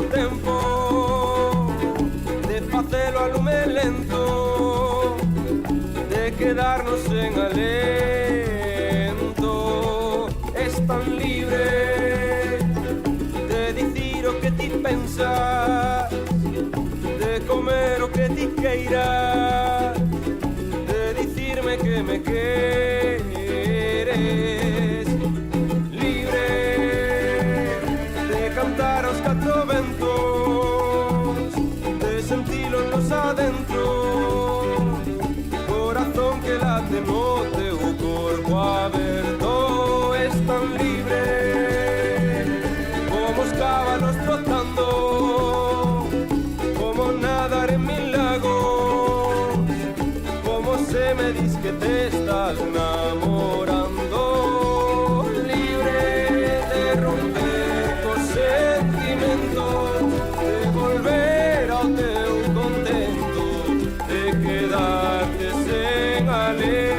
tempo de facelo a lume lento, de quedarnos en alento. Es tan libre de dicir o que ti pensas, de comer o que ti queiras, de dicirme que me queres. Libre de cantar aos catro ventos, de sentilos nos adentro, corazón que late no teu corpo aberto. Es tan libre como os cabalos trotando, como nadar en mil lagos, como se me dis que te estás enamorando. Libre de romper cos sentimentos, de volver ao teu contento, de quedarte sen alento.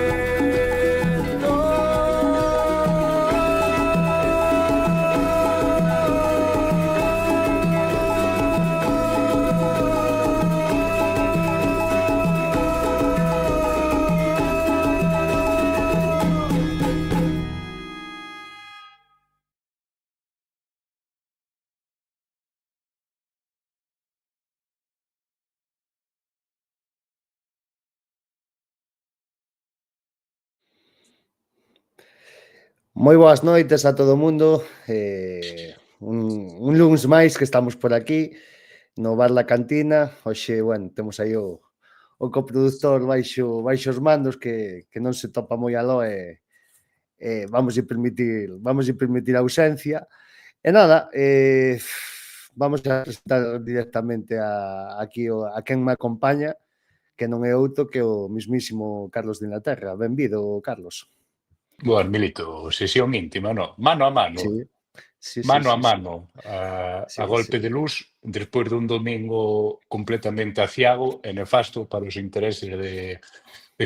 Moi boas noites a todo o mundo. Un luns máis que estamos por aquí no Bar La Cantina. Hoxe, bueno, temos aí o coproductor baixo os mandos que non se topa moi aló e vamos a permitir a ausencia. E nada, vamos a presentar directamente aquí a quen me acompaña, que non é outro que o mismísimo Carlos de Inglaterra. Benvido, Carlos. Boa, Milito, sesión íntima, no? Mano a mano. Sí. Mano a mano, a golpe sí. de luz, despois dun domingo completamente aciago e nefasto para os intereses de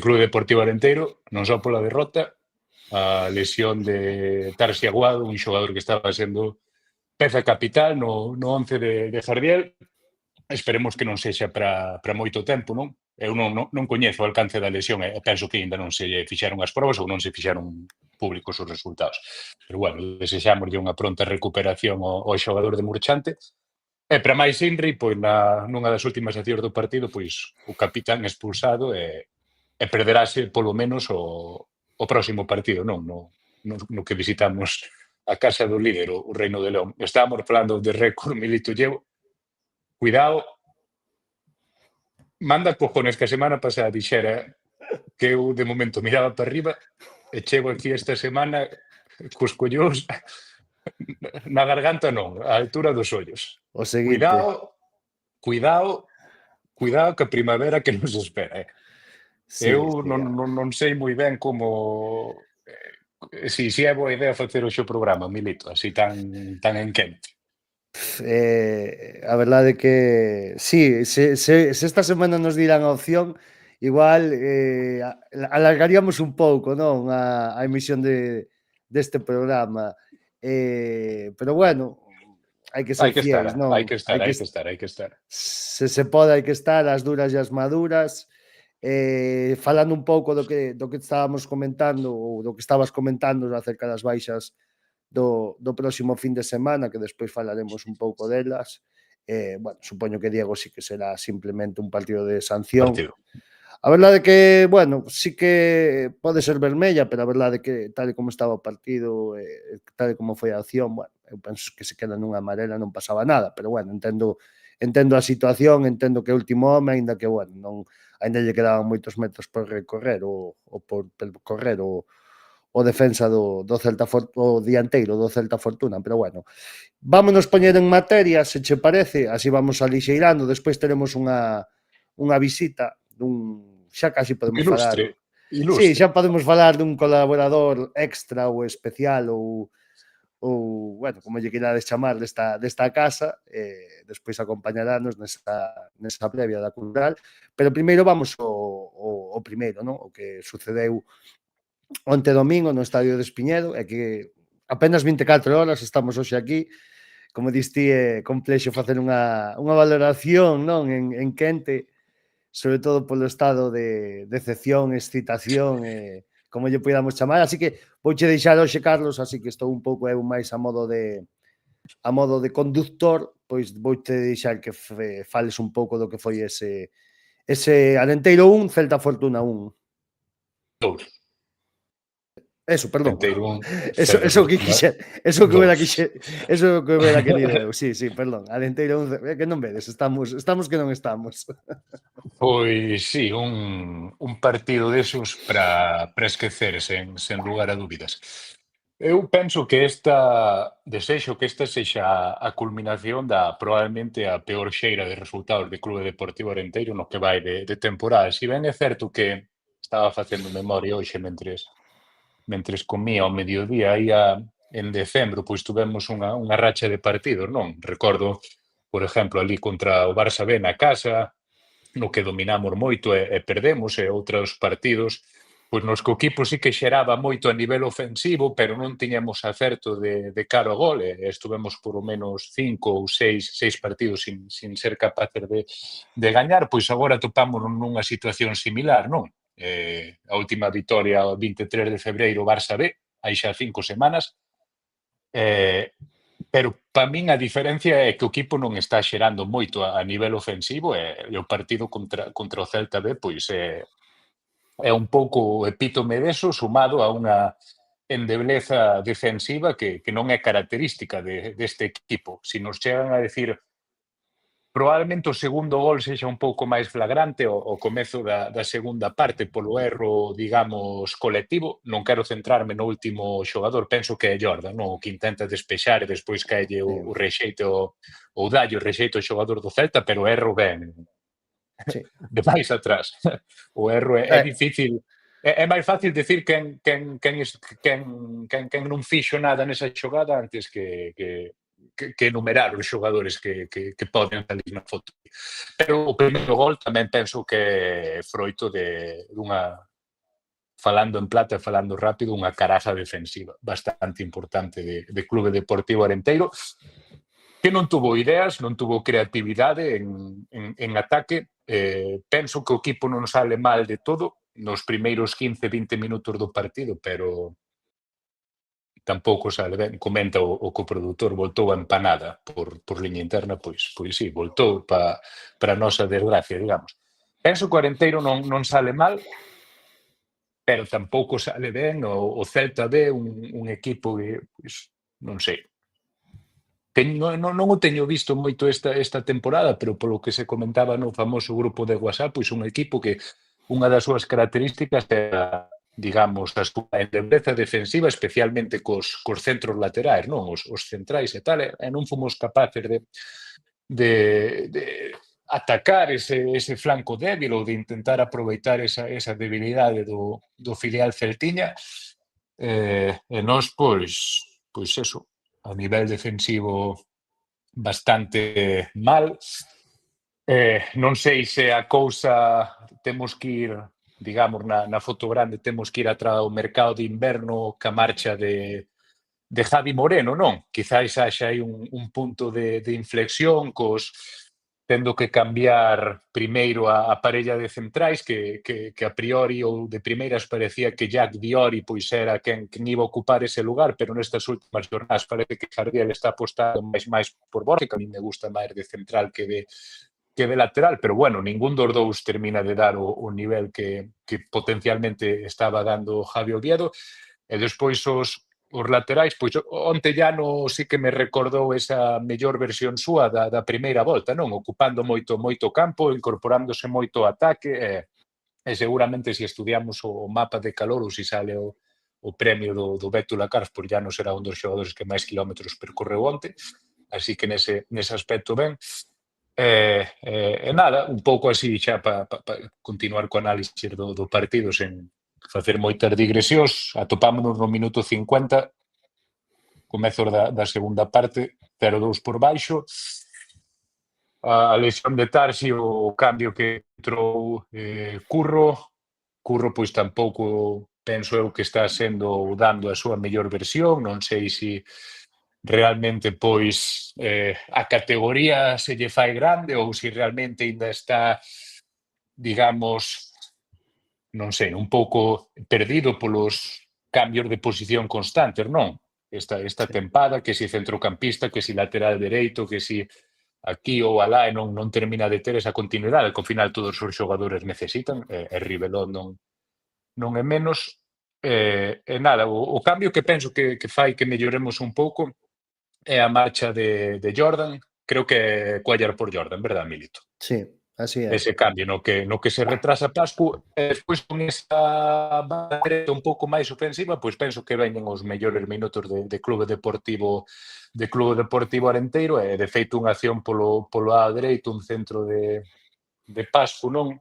Club Deportivo Arenteiro, non só pola derrota, a lesión de Tarsi Aguado, un xogador que estaba sendo peza capital no 11 de Jardiel. Esperemos que non sexa para moito tempo, non? Eu non coñezo o alcance da lesión e penso que ainda non se fixeron as probas ou non se fixeron públicos os resultados. Pero, bueno, desexámoslle unha pronta recuperación ao xogador de Murchante. E para máis Inri, pois nunha das últimas accións do partido, pois o capitán expulsado e perderase polo menos o próximo partido, non? No que visitamos a casa do líder, o Reino de León. Estábamos falando de récord, Milito Llevo. Cuidado, manda cojones que a semana pasada dixera que eu de momento miraba para arriba e chego aquí esta semana cos collóns na garganta non, a altura dos ollos. O seguinte. Cuidado que a primavera que nos espera. Eu non sei moi ben como si é boa idea facer o xo programa, Milito, así tan en quente. A verdade que sí, se esta semana nos dirán a opción, igual alargaríamos un pouco, non, a emisión deste programa, pero bueno, hai que ser fieis, non? Hai que estar. Se pode, hai que estar, as duras e as maduras. Falando un pouco do que estábamos comentando ou do que estabas comentando acerca das baixas do próximo fin de semana, que despois falaremos un pouco delas. Bueno, supoño que Diego sí que será simplemente un partido de sanción. A verdade que, bueno, sí que pode ser vermella, pero a verdade que tal e como estaba o partido, tal e como foi a acción, bueno, eu penso que se queda nunha amarela non pasaba nada, pero bueno, entendo a situación, entendo que é o último home, ainda que, bueno, ainda lle quedaban moitos metros por recorrer ou por correr o defensa do Celta, o dianteiro do Celta Fortuna, pero bueno, vámonos poñer en materia, se che parece, así vamos alixeirando, despois teremos unha visita xa casi podemos falar. Ilustre. Sí, xa podemos falar dun colaborador extra ou especial ou bueno, como lle queirades chamar desta casa, despois acompañarános nesa previa da cultural, pero primeiro vamos ao primeiro, non? O que sucedeu onte domingo no estadio de Espiñedo, é que apenas 24 horas estamos hoxe aquí como diste, é complexo facer unha valoración, non, en quente, sobre todo polo estado de decepción, excitación, como lle podamos chamar, así que vouche deixar hoxe, Carlos, así que estou un pouco eu máis a modo de conductor, pois vouche deixar que fales un pouco do que foi ese Arenteiro 1, Celta Fortuna 1. 2. Eso, perdón. Arenteiro 1, Eso Celta que Fortuna quixe, eso que hubiera 2. quixe, eso que hubiera querido eu. Sí, perdón. Arenteiro 1, que non vedes, estamos que non estamos. Pois sí, un partido desos para esquecer sen lugar a dúbidas. Eu penso que desexo que esta sexa a culminación da probablemente a peor xeira de resultados de Clube Deportivo Arenteiro no que vai de temporada. Si ben é certo que estaba facendo memoria hoxe mentres comía ao mediodía en decembro, pois tuvemos unha racha de partidos, non? Recordo, por exemplo, ali contra o Barça B na casa, no que dominamos moito e perdemos, e outros partidos, pois nos que o equipo sí que xeraba moito a nivel ofensivo, pero non tiñamos acerto de cara ao gol, e estuvemos por o menos 5 ou 6 partidos sin ser capaces de gañar, pois agora topamos nunha situación similar, non? A última vitoria o 23 de febreiro Barça B, hai xa 5 semanas, pero para min a diferencia é que o equipo non está xerando moito a nivel ofensivo e o partido contra o Celta B pois é un pouco o epítome deso sumado a unha endebleza defensiva que non é característica deste equipo. Si nos chegan a decir probablemente o segundo gol sexa un pouco máis flagrante o comezo da segunda parte polo erro, digamos, colectivo. Non quero centrarme no último xogador, penso que é Jordan, non? O que intenta despexar e despois caelle o rexeito ou dalle o rexeito ao xogador do Celta, pero o erro ben de máis atrás. O erro é difícil. É máis fácil decir quen non fixo nada nesa xogada antes que enumerar os xogadores que poden salir na foto. Pero o primeiro gol tamén penso que é froito dunha, falando en plata e falando rápido, unha caraza defensiva bastante importante de Clube Deportivo Arenteiro, que non tuvo ideas, non tuvo creatividade en ataque. Penso que o equipo non sale mal de todo nos primeiros 15-20 minutos do partido, pero tampouco sale ben. Comenta o coprodutor, voltou a empanada por liña interna, pois sí, voltou para a nosa desgracia, digamos. Penso que o Arenteiro non sale mal, pero tampouco sale ben o Celta B, un equipo que, pois, non sei. Non o teño visto moito esta temporada, pero polo que se comentaba no famoso grupo de WhatsApp, pois un equipo que unha das súas características é digamos, a súa endebleza defensiva, especialmente cos centros laterais, non? Os centrais e tal, e non fomos capaces de atacar ese flanco débil ou de intentar aproveitar esa debilidade do filial celtiña, e nós, pois eso, a nivel defensivo bastante mal. Non sei se a cousa temos que ir, digamos, na foto grande, temos que ir atrás ao mercado de inverno ca marcha de Javi Moreno, non? Quizáis haxa aí un punto de inflexión tendo que cambiar primeiro a parella de centrais que a priori ou de primeiras parecía que Jack Diori pois era quen iba a ocupar ese lugar, pero nestas últimas jornadas parece que Jardiel está apostado máis por Borja, que a mí me gusta máis de central que de lateral, pero bueno, ningún dos dous termina de dar o nivel que potencialmente estaba dando Javi Oviedo. E despois os laterais, pois onte Llano sí que me recordou esa mellor versión súa da primeira volta, non? Ocupando moito campo, incorporándose moito ao ataque, e seguramente se estudiamos o mapa de calor ou se sale o premio do Bétula Cars, pois Llano será un dos xogadores que máis kilómetros percorreu onte, así que nese aspecto ben. E nada, un pouco así xa para continuar co análise do partido sen facer moitas digresións. Atopámonos no minuto 50, comezo da segunda parte, 0-2 por baixo, a lesión de Tarsi, o cambio que entrou Curro pois tampouco penso eu que está dando a súa mellor versión, non sei se realmente pois a categoría se lle fai grande ou se realmente ainda está, digamos, non sei, un pouco perdido polos cambios de posición constantes, non? Esta Sí. tempada, que si centrocampista, que si lateral dereito, que si aquí ou alá, e non termina de ter esa continuidade, que ao final todos os xogadores necesitan, e Ribelón non é menos. E nada, o cambio que penso que fai que melloremos un pouco é a marcha de Jordan. Creo que é Cuéllar por Jordan, verdad, Milito? Sí, así é. Ese cambio no que se retrasa Pascu, e despois con esa banda un pouco máis ofensiva, pois penso que veñen os mellores minutos de Clube Deportivo Arenteiro, e de feito unha acción polo lado dereito, un centro de Pascu, non?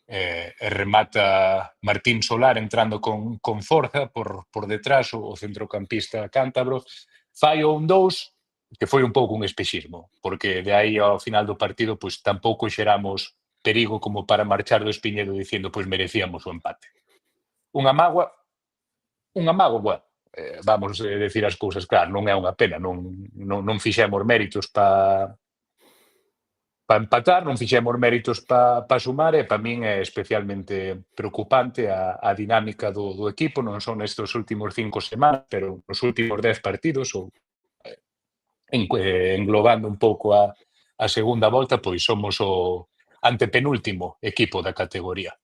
E remata Martín Solar entrando con forza por detrás, o centrocampista cántabro, fai o 1-2, que foi un pouco un espexismo, porque de aí ao final do partido pois tampouco xeramos perigo como para marchar do Espiñeiro dicindo pois merecíamos o empate. Unha mágoa, bueno, vamos decir as cousas claras, non é unha pena, non fixemos méritos para empatar, non fixemos méritos para sumar, e para min é especialmente preocupante a dinámica do equipo, non son estes últimos 5 semanas, pero nos últimos 10 partidos, ou englobando un pouco a segunda volta, pois somos o antepenúltimo equipo da categoría.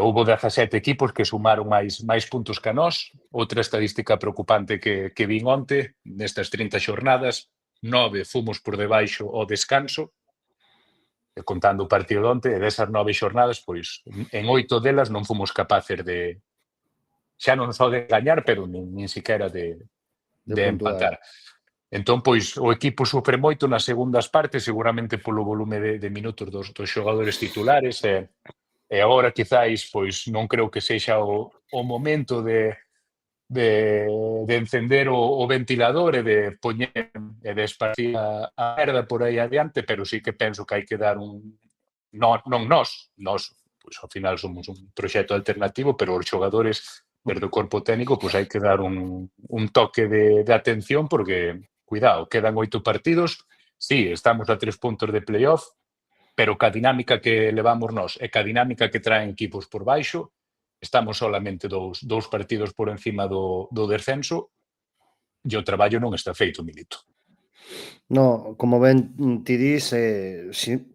Houbo 17 equipos que sumaron máis puntos que a nós. Outra estadística preocupante que vin onte, nestas 30 xornadas, 9 fomos por debaixo ao descanso, contando o partido de onte, e desas 9 xornadas, pois, en 8 delas non fomos capaces de, xa non só de gañar, pero nin siquiera de puntuar. empatar. Entón, pois, o equipo sofre moito nas segundas partes, seguramente polo volume de minutos dos xogadores titulares, e agora, quizáis, pois, non creo que sexa o momento de encender o ventilador e de poñer e de esparcir a merda por aí adiante, pero sí que penso que hai que dar non nós, pois, ao final somos un proxecto alternativo, pero os xogadores desde o corpo técnico, pois hai que dar un toque de atención, porque, cuidado, quedan 8 partidos, sí, estamos a 3 puntos de playoff, pero ca dinámica que levamos nós e ca dinámica que traen equipos por baixo, estamos solamente dous partidos por encima do descenso, e o traballo non está feito, Milito. No, como ben ti dis,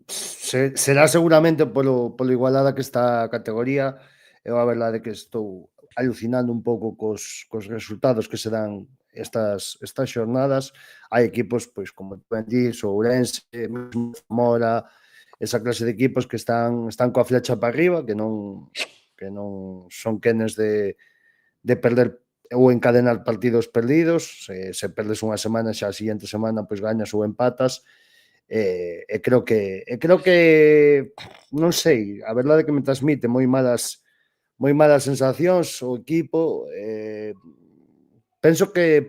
será seguramente polo igualada que está a categoría. Eu a verdade que estou alucinando un pouco cos resultados que se dan estas xornadas. Hai equipos, pois, como ben dis, o Ourense, mesmo Zamora, esa clase de equipos que están coa flecha para arriba, que non son quenes de perder ou encadenar partidos perdidos. Se perdes unha semana, xa a seguinte semana pois gañas ou empatas. E creo que non sei, a verdade é que me transmite moi malas sensacións o equipo. Penso que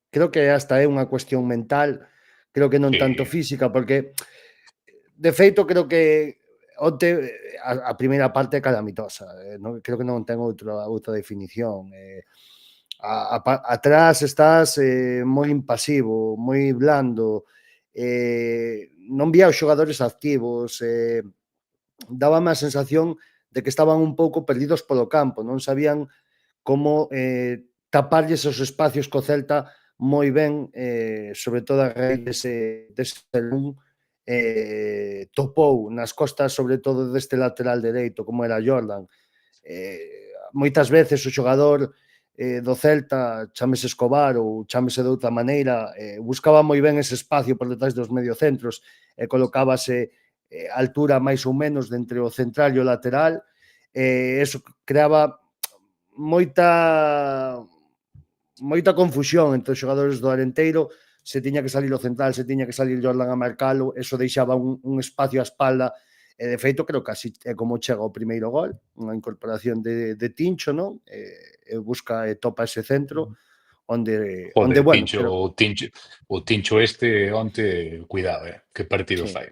creo que hasta é unha cuestión mental, creo que non tanto física, porque de feito creo que onte a primeira parte é calamitosa, creo que non ten outra definición. Atrás estás moi impasivo, moi blando, non vía os xogadores activos, dábame a sensación de que estaban un pouco perdidos polo campo, non sabían como taparlles os espacios co Celta moi ben, sobre todo a raíz dese Lún, topou nas costas, sobre todo deste lateral dereito, como era Jordan. Moitas veces o xogador do Celta, chámese Escobar ou chámese de outra maneira, buscaba moi ben ese espacio por detrás dos mediocentros e colocábase a altura máis ou menos de entre o central e o lateral. Eso creaba moita confusión entre os xogadores do Arenteiro. Se tiña que salir o central, se tiña que salir Jordan a marcalo, eso deixaba un espacio á espalda, e de feito creo que así é como chega o primeiro gol, unha incorporación de Tincho, non? E busca e topa ese centro onde Joder, bueno, o Tincho este onte, cuidado, que partido fai.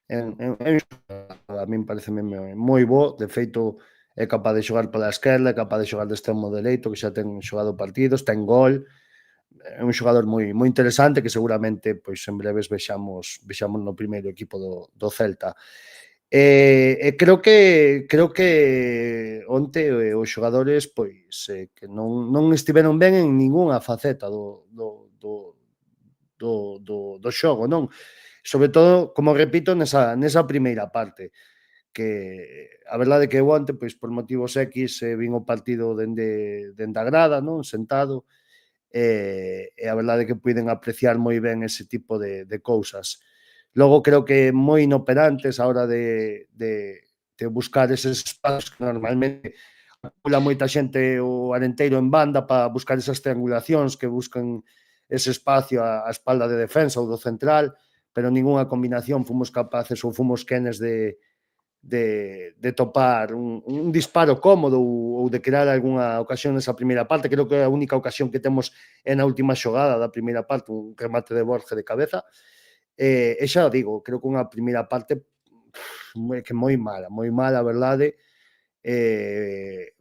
A min parece moi bo, de feito é capaz de xogar pola esquerda, é capaz de xogar de extremo dereito, que xa ten xogado partidos, ten gol. é un xogador moi interesante que seguramente pois en breves vexamos no primeiro equipo do Celta. Creo que onte os xogadores pois que non estiveron ben en ningunha faceta do xogo, non? Sobre todo, como repito, nesa primeira parte, que a verdade que eu onte, pois por motivos X, vin o partido dende a grada, non? Sentado, e a verdade que puiden apreciar moi ben ese tipo de cousas. Logo creo que moi inoperantes a hora de buscar eses espacios que normalmente acumula moita xente o Arenteiro en banda para buscar esas triangulacións que buscan ese espacio á espalda de defensa ou do central, pero ningunha combinación fomos capaces ou fomos quenes de topar un disparo cómodo ou de crear algunha ocasión nesa primeira parte. Creo que a única ocasión que temos é na última xogada da primeira parte, un remate de Borja de cabeza. E xa digo, creo que unha primeira parte moi mala, a verdade.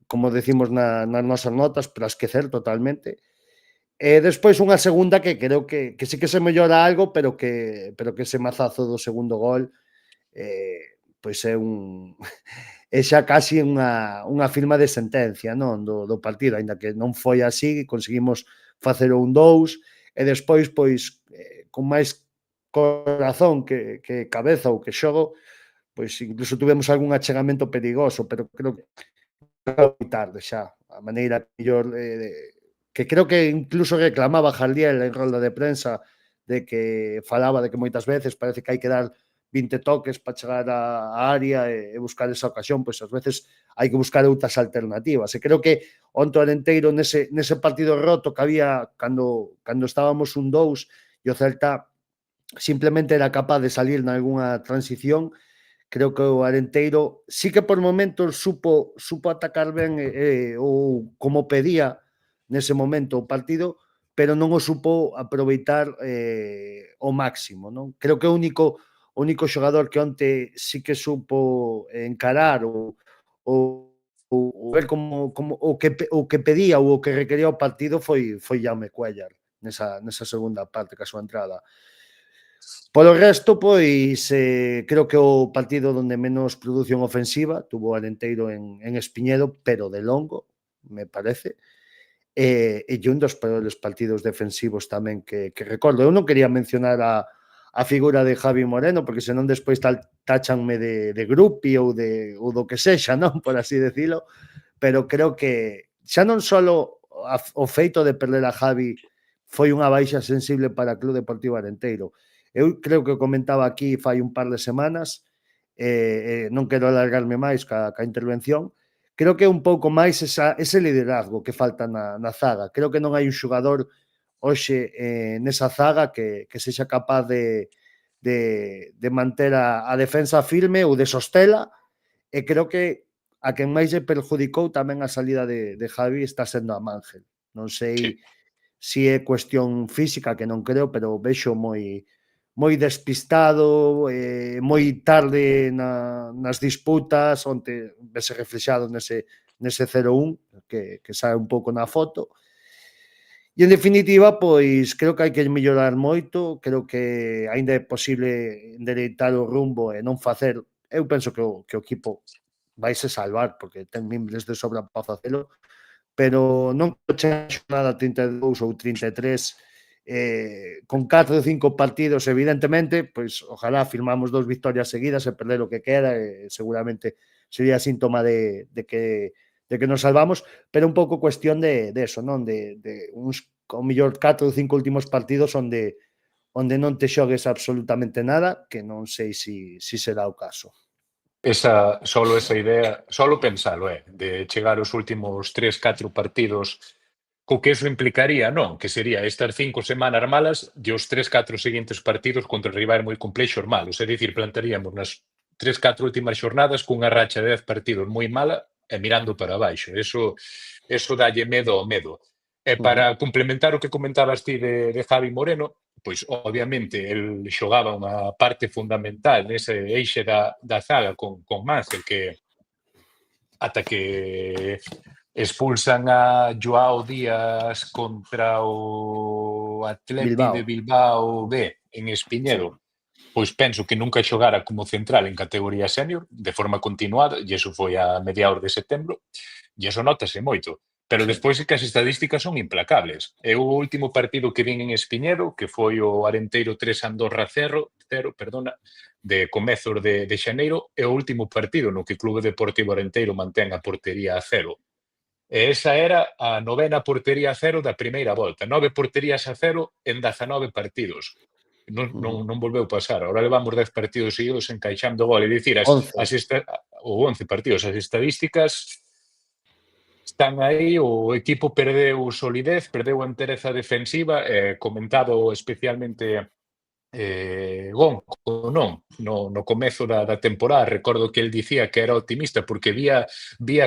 Como decimos nas nosas notas, para esquecer totalmente. E despois unha segunda que creo que sí que se mellora algo, pero que ese mazazo do segundo gol pois é é xa casi unha firma de sentencia, non, do partido, aínda que non foi así, conseguimos facer un 2 e despois, pois, con máis corazón que cabeza ou que xogo, pois incluso tuvemos algún achegamento perigoso, pero creo que moi tarde xa, a maneira mellor que creo que incluso reclamaba Jardiel en rolda de prensa de que falaba de que moitas veces parece que hai que dar 20 toques para chegar á área e buscar esa ocasión, pois ás veces hai que buscar outras alternativas. E creo que onte o Arenteiro nese partido roto que había cando estábamos un 2 e o Celta simplemente era capaz de salir nalgúna transición, creo que o Arenteiro sí que por momentos supo atacar ben ou como pedía nese momento o partido, pero non o supo aproveitar ao máximo, non? Creo que o único xogador que onte sí que supo encarar ou ver como o que pedía ou o que requería o partido foi Jaume Cuéllar nesa segunda parte, ca súa entrada. Polo resto, pois, creo que o partido donde menos produción ofensiva tuvo o Arenteiro en Espiñedo, pero de longo, me parece, e un dos peores partidos defensivos tamén que recordo. Eu non quería mencionar a figura de Javi Moreno, porque senón despois táchanme de grupi ou do que sexa, non? Por así decirlo, pero creo que xa non só o feito de perder a Javi foi unha baixa sensible para o Club Deportivo Arenteiro. Eu creo que comentaba aquí fai un par de semanas, non quero alargarme máis ca intervención, creo que é un pouco máis ese liderazgo que falta na zaga. Creo que non hai un xogador hoxe nesa zaga que sexa capaz de manter a defensa firme ou de sostela, e creo que a quen máis lle perjudicou tamén a salida de Javi está sendo a Mangel. Non sei se é cuestión física, que non creo, pero vexo moi despistado, moi tarde nas disputas, onte vese reflexado nese 0-1, que sae un pouco na foto. E, en definitiva, pois, creo que hai que mellorar moito, creo que aínda é posible endereitar o rumbo e non facer... Eu penso que o equipo vaise salvar, porque ten mimbres de sobra para facelo, pero non chegar a xornada 32 ou 33 con 4 ou 5 partidos, evidentemente, pois ojalá firmamos 2 victorias seguidas e perder o que queda, seguramente sería síntoma de que nos salvamos, pero un pouco cuestión de eso, non? De uns, ao mellor, 4 ou 5 últimos partidos onde non te xogues absolutamente nada, que non sei se será o caso. Solo esa idea, solo pensalo, de chegar os últimos 3-4 partidos co que eso implicaría, non? Que sería estas 5 semanas malas e os 3-4 seguintes partidos contra rivais moi complexos malos. É dicir, plantaríamos nas 3-4 últimas xornadas cunha racha de 10 partidos moi mala e mirando para baixo. Eso dalle medo ao medo. E para complementar o que comentabas ti de Javi Moreno, pois obviamente el xogaba unha parte fundamental nese eixe da zaga con Mansell, que ata que expulsan a Joao Díaz contra o Atleti de Bilbao B en Espiñedo, pois penso que nunca xogara como central en categoría senior de forma continuada, e iso foi a mediados de setembro, e iso notase moito. Pero despois é que as estadísticas son implacables. E o último partido que vin en Espiñedo, que foi o Arenteiro 3 Andorra 0, de comezos de xaneiro, é o último partido no que o Clube Deportivo Arenteiro mantén a portería a 0. E esa era a 9ª portería a 0 da primeira volta. 9 porterías a 0 en 19 partidos. Non volveu pasar. Ahora levamos 10 partidos seguidos encaixando gol. É dicir, ou 11 partidos. As estadísticas están aí, o equipo perdeu solidez, perdeu a entereza defensiva, comentado especialmente Gonco, non? No comezo da temporada, recordo que el dicía que era optimista porque vía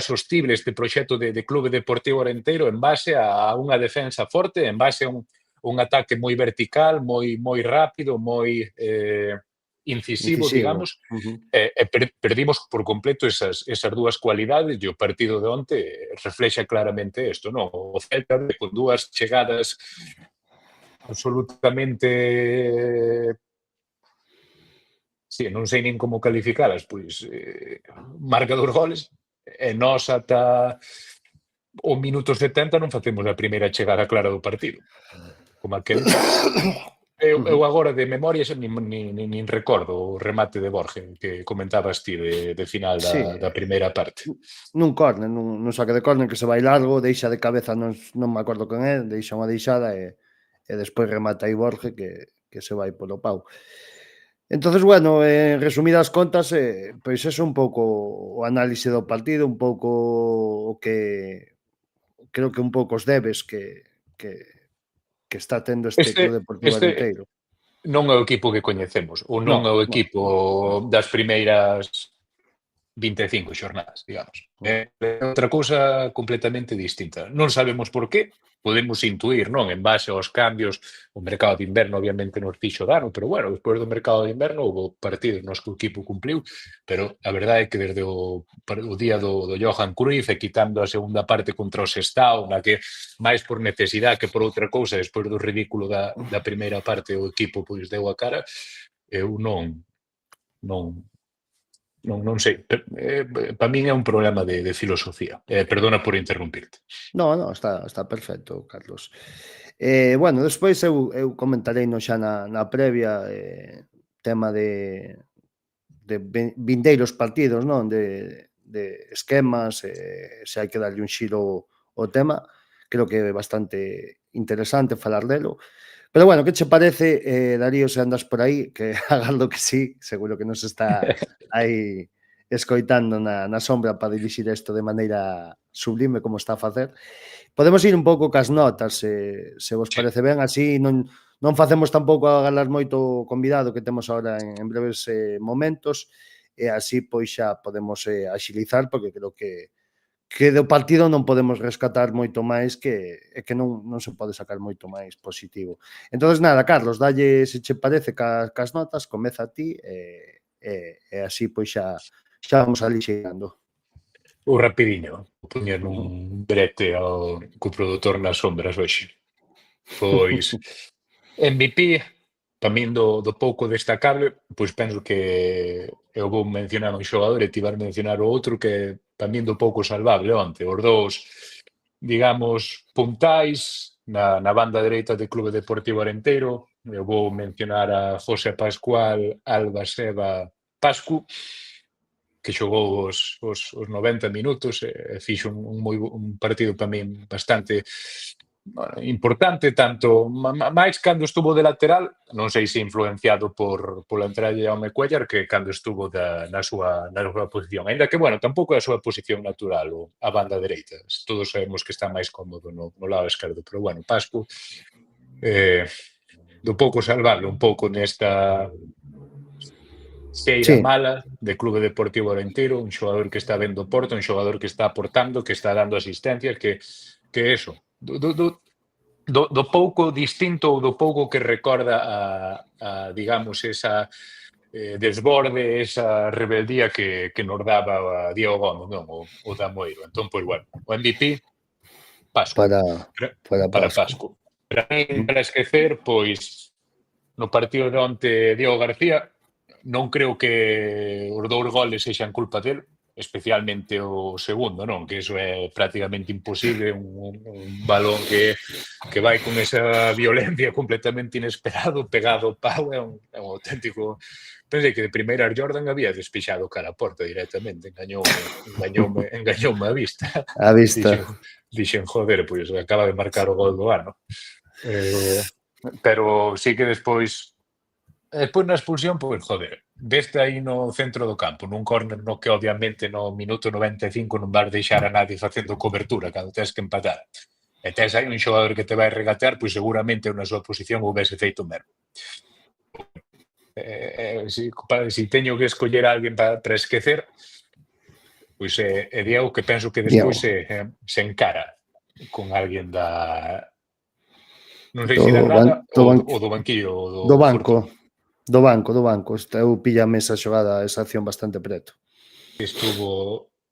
sostible este proxecto de Clube Deportivo Arenteiro en base a unha defensa forte, en base a un ataque moi vertical, moi rápido, moi incisivo, digamos, perdimos por completo esas dúas cualidades e o partido de onte reflexa claramente isto, non? O Celta con dúas chegadas absolutamente non sei nin como calificalas, pois marca 2 goles e nós ata o minuto 70 non facemos a primeira chegada clara do partido, como aquel. Eu agora de memoria nin recordo o remate de Borgen que comentabas ti de final da primeira parte. Nun córner, nun saque de córner que se vai largo, deixa de cabeza, non me acordo quen é, deixa unha deixada e despois remata aí Borge que se vai polo pau. Entonces, bueno, en resumidas contas, pois é un pouco o análise do partido, un pouco o que creo que un pouco os debes que está tendo este Clube Deportivo Arenteiro. Non é o equipo que coñecemos, ou non é o equipo das primeiras 25 xornadas, digamos. É outra cousa completamente distinta. Non sabemos por qué, podemos intuir, non? En base aos cambios, o mercado de inverno obviamente nos fixo dano, pero bueno, despois do mercado de inverno houve partidos nos que o equipo cumpliu, pero a verdade é que desde o día do Johan Cruyff e quitando a segunda parte contra o Sestao, na que máis por necesidade que por outra cousa, despois do ridículo da primeira parte o equipo pois deu a cara, eu non sei. Para min é un problema de filosofía. Perdona por interrumpirte. Non, está perfecto, Carlos. Bueno, despois eu comentarei xa na previa tema de vindeiros partidos, non? De esquemas, se hai que darlle un xiro ao tema. Creo que é bastante interesante falar delo. Pero bueno, que che parece, Darío, se andas por aí, que agardo que sí, seguro que nos está aí escoitando na sombra para dirixir isto de maneira sublime como está a facer. Podemos ir un pouco cas notas, se vos parece ben, así non facemos tampouco agalar moito convidado que temos agora en breves momentos, e así pois xa podemos axilizar, porque creo que do partido non podemos rescatar moito máis que non se pode sacar moito máis positivo. Entonces, nada, Carlos, dalle, se che parece, cas notas, comeza a ti e así pois xa vamos ali chegando. O rapidiño, poñer un brete ao coproductor nas sombras hoxe. Pois, MVP, para min do pouco destacable, pois penso que eu vou mencionar un xogador e ti vas mencionar o outro que para min do pouco salvable onte. Os dous, digamos, puntais na banda dereita do Clube Deportivo Arenteiro. Eu vou mencionar a José Pascual Alba Seba Pascu, que xogou os 90 minutos e fixo un partido para min bastante importante, tanto máis cando estuvo de lateral, non sei se influenciado pola entrada de Jaume Cuéllar, que cando estuvo na súa posición, ainda que, bueno, tampouco é a súa posición natural a banda dereita, todos sabemos que está máis cómodo no lado esquerdo, pero, bueno, Pascu do pouco salvarlo un pouco nesta xeira mala de Clube Deportivo Arenteiro, un xogador que está vendo Porto, un xogador que está aportando, que está dando asistencias, que eso, do pouco distinto ou do pouco que recorda a digamos, esa desborde, esa rebeldía que nos daba a Diego Gómez, non? O Damoiro. Entón, pois, bueno, o MVP, Pascu. Para Para Pascu. Pascu. Para mí, para esquecer, pois, no partido de onte Diego García, non creo que os 2 goles sexan culpa dele, especialmente o segundo, non? Que iso é prácticamente imposible, un balón que vai con esa violencia completamente inesperado, pegado ao pau, é un auténtico... Pensei que de primeira Jordan había despexado cara a porta directamente, engañoume a vista. A vista. Dixen, joder, pois acaba de marcar o gol do ano. Pero sí que despois na expulsión, pois, joder, veste aí no centro do campo, nun córner no que obviamente no minuto 95 non vas deixar a nadie facendo cobertura cando tens que empatar. E tens aí un xogador que te vai regatear, pois seguramente na súa posición houvese feito mesmo. Si teño que escoller a alguén para esquecer, pois é Diego, que penso que despois se encara con alguén da... Non sei se da grada ou do banquillo. Do banco. Do banco. Eu píllame esa xogada, esa acción bastante preto.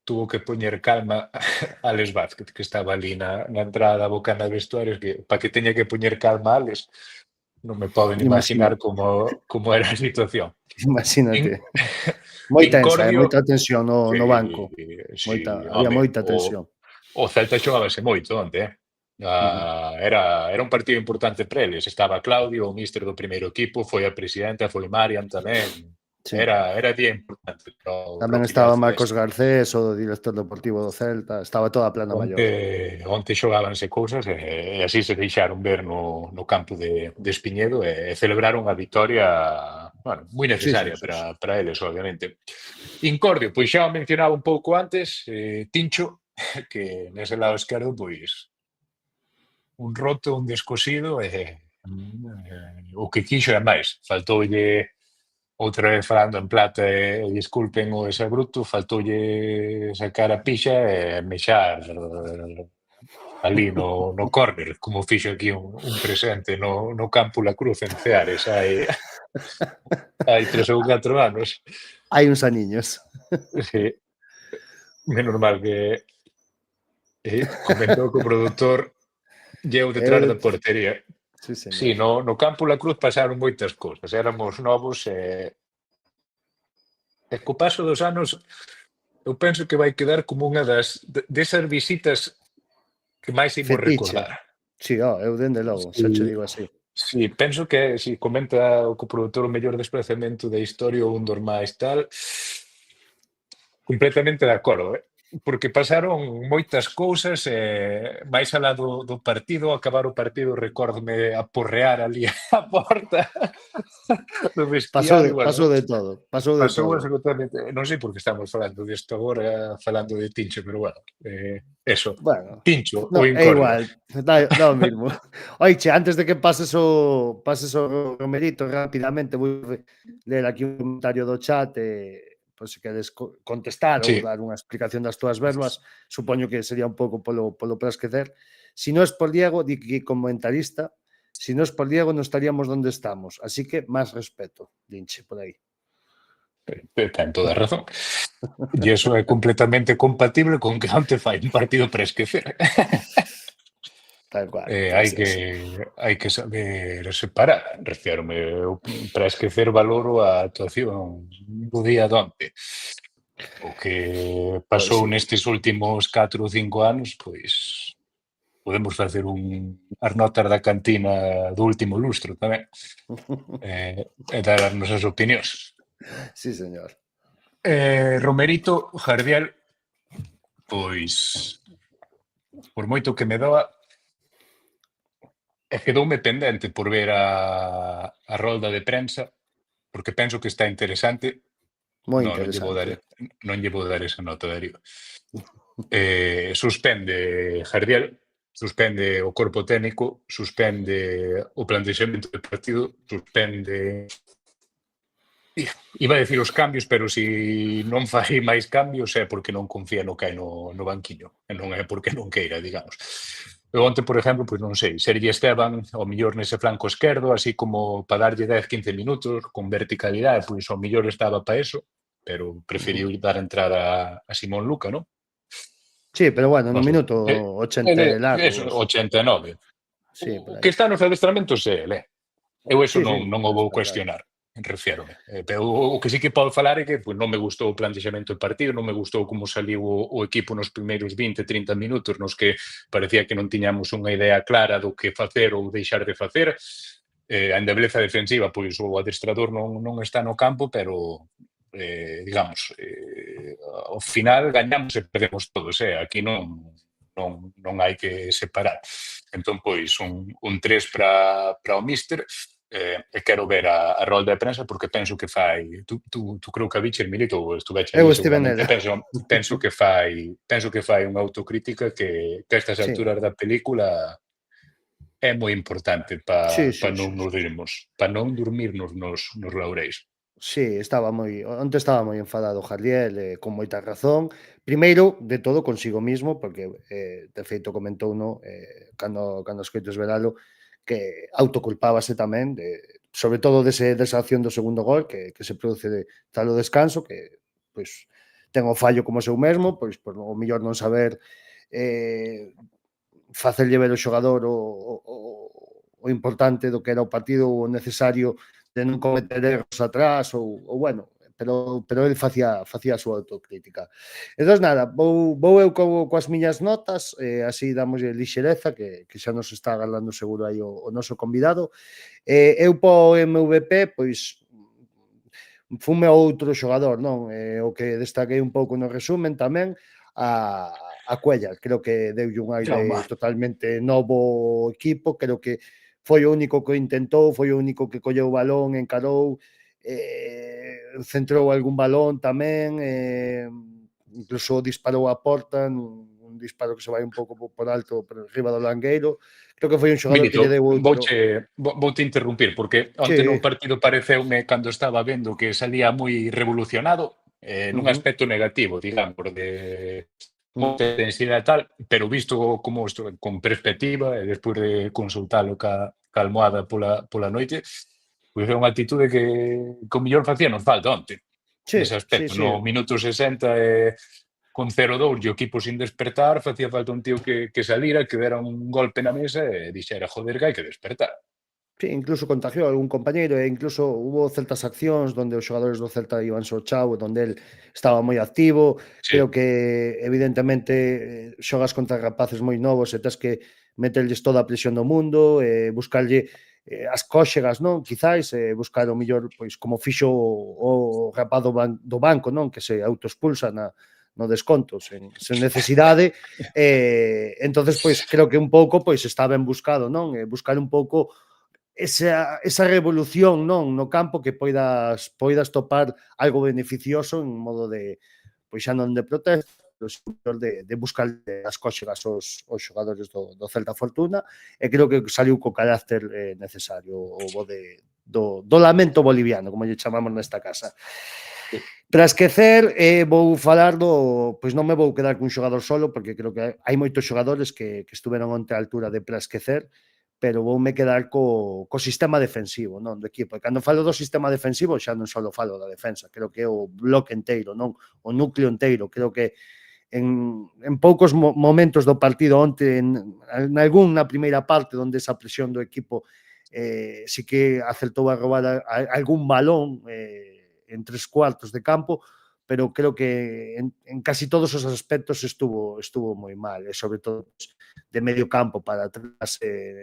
Tuvo que poñer calma a Alex Vázquez, que estaba ali na entrada da boca na vestuarios, que para que teña que poñer calma a Alex, non me poden imaginar como era a situación. Imagínate. Moita tensión no banco. Había moita tensión. O Celta xogábase moito onte, era un partido importante para eles. Estaba Claudio, o míster do primeiro equipo, foi a presidenta, foi Marian tamén. Sí. Era día importante. Tamén estaba Marcos Garcés, o director deportivo do Celta, estaba toda a plana maior. Onte xogábanse cousas e así se deixaron ver no campo de Espiñedo e celebraron a vitoria, bueno, moi necesaria para eles, obviamente. Incordio, pois xa o mencionaba un pouco antes, Tincho, que nese lado esquerdo, pois, un roto, un descosido, o que quixo é máis. Faltoulle, outra vez falando en plata, e disculpen o ese bruto, faltoulle sacar a pixa e mexar ali no córner, como fixo aquí un presente no campo La Cruz en Ceares hai 3 ou 4 anos. Hai uns aniños. Sí. Menos mal que comentou que o produtor llevo detrás da portería. Sí, no campo La Cruz pasaron moitas cousas. Éramos novos e co paso dos anos eu penso que vai quedar como unha desas visitas que máis imos recordar. Sí, eu dende logo, xa che digo así. Sí, penso que si comenta o coprodutor o mellor desplazamento da historia ou un dos máis tal, completamente de acordo, porque pasaron moitas cousas máis alá do partido, acabar o partido, recórdome aporrear ali a porta do vestiario. Pasou de todo. Pasou absolutamente. Non sei por que estamos falando disto agora, falando de Tincho, pero bueno, eso. Bueno, Tincho, o Incordio. É igual, dá o mismo. Oiche, antes de que pases o Romerito rapidamente, vou ler aquí un comentario do chat se queres contestar ou dar unha explicación das túas verbas, supoño que sería un pouco polo para esquecer. Si non es por Diego, di que comentarista, si non es por Diego non estaríamos onde estamos, así que máis respeto, dinche por aí. Ten toda razón. E iso é completamente compatible con que onte fai un partido para esquecer. Tal cual. Hai que saber separar. Refírome, para esquecer valoro a actuación do día de onte. O que pasou nestes últimos 4 ou 5 anos, pois podemos facer as notas da cantina do último lustro tamén e dar as nosas opinións. Sí, señor. Romerito, Jardiel, pois por moito que me doa, quedoume pendente por ver a rolda de prensa, porque penso que está interesante. Moi interesante. Non lle vou dar esa nota, Darío. Suspende Jardiel, suspende o corpo técnico, suspende o plantexamento do partido, suspende... Iba a decir os cambios, pero se non fai máis cambios é porque non confía no que hai no banquiño, e non é porque non queira, digamos. Eu onte, por exemplo, pois non sei, Sergi Esteban ao mellor nese flanco esquerdo, así como para darlle 10-15 minutos, con verticalidade, pois ao mellor estaba para eso, pero preferiu dar a Simón Luca, non? Sí, pero bueno, Non no sei. minuto 80 e Eso, largos. 89. Sí, por O aí. que está nos adestramentos é ele. Eu eso Sí, sí, non o vou está claro. cuestionar, refiérome. Pero o que sí que podo falar é que pois, non me gustou o plantexamento do partido, non me gustou como saliu o equipo nos primeiros 20-30 minutos nos que parecía que non tiñamos unha idea clara do que facer ou deixar de facer. A endebleza defensiva, pois o adestrador non está no campo, pero digamos, ao final gañamos e perdemos todos, aquí non hai que separar. Entón, pois, un 3 para o míster, e quero ver a rolda de prensa porque penso que fai, tú creo que a biche, Milito, ou estuveche Eu ali estive seguramente, nela. penso que fai unha autocrítica que a estas Sí, alturas da película é moi importante sí, para sí, sí, sí, sí. para non dormirnos nos laureis. Sí, onte estaba moi enfadado Jardiel, con moita razón. Primeiro, de todo, consigo mismo, porque, de feito comentouno, cando escoites veralo, que autoculpábase tamén sobre todo desa acción do segundo gol que se produce tras o descanso, que, pois, ten o fallo como seu mesmo, pois, por o mellor non saber, eh, facerlle ver ao xogador o importante do que era o partido, o necesario de non cometer erros atrás ou bueno, pero ele facía a súa autocrítica. Entón, nada, vou eu coas miñas notas, así damoslle lixereza, que xa nos está agardando seguro aí o noso convidado. Eu po MVP, pois, fume outro xogador, non? O que destaquei un pouco no resumen tamén, a Cuellar. Creo que deulle un aire Trauma. totalmente novo ao equipo, creo que foi o único que o intentou, foi o único que colleu o balón, encarou, centrou algún balón tamén, incluso disparou a porta, un disparo que se vai un pouco por alto, por riba do langueiro. Creo que foi un xogador que lle Milito, deu outro. vouche interrumpir, porque onte no Sí, partido pareceume, cando estaba vendo que salía moi revolucionado, nun uh -huh. aspecto negativo, digamos, de moita intensidade e tal, pero visto como con perspectiva e despois de consultalo ca almohada pola noite, pois é unha actitude que o mellor facíanos falta onte, Sí, nese sí, aspecto. sí. No minuto 60 con 0-2 e o equipo sin despertar, facía falta un tío que salira, que dera un golpe na mesa e dixera, joder, que hai que despertar. Sí, incluso contagiou a algún compañeiro e incluso hubo certas accións onde os xogadores do Celta iban ao chao, onde el estaba moi activo. Sí, Creo que evidentemente xogas contra rapaces moi novos e tes que meterlles toda a presión do mundo, buscarlle as cóxegas, non? Quizáis, buscar o millor, pois, como fixo o rapaz do banco, non? Que se autoexpulsa no desconto, sen necesidade. Entonces, pois, creo que un pouco, pois, está ben buscado, non? Buscar un pouco esa revolución, non, no campo que poidas topar algo beneficioso en modo de, pois xa non de protesta, pero de buscar as cóxegas aos xogadores do Celta Fortuna, e creo que saliu co carácter necesario do lamento boliviano, como lle chamamos nesta casa. Para esquecer, vou falar pois non me vou quedar cun xogador solo, porque creo que hai moitos xogadores que estuveron onte á altura de para esquecer, pero voume quedar co sistema defensivo, non, do equipo. E cando falo do sistema defensivo xa non só falo da defensa, creo que é o bloque inteiro, non, o núcleo inteiro. Creo que en poucos momentos do partido onte, en algún na primeira parte onde esa presión do equipo si que acertou a roubar algún balón en 3/4 de campo, pero creo que en casi todos os aspectos estuvo moi mal, e sobre todo de medio campo para atrás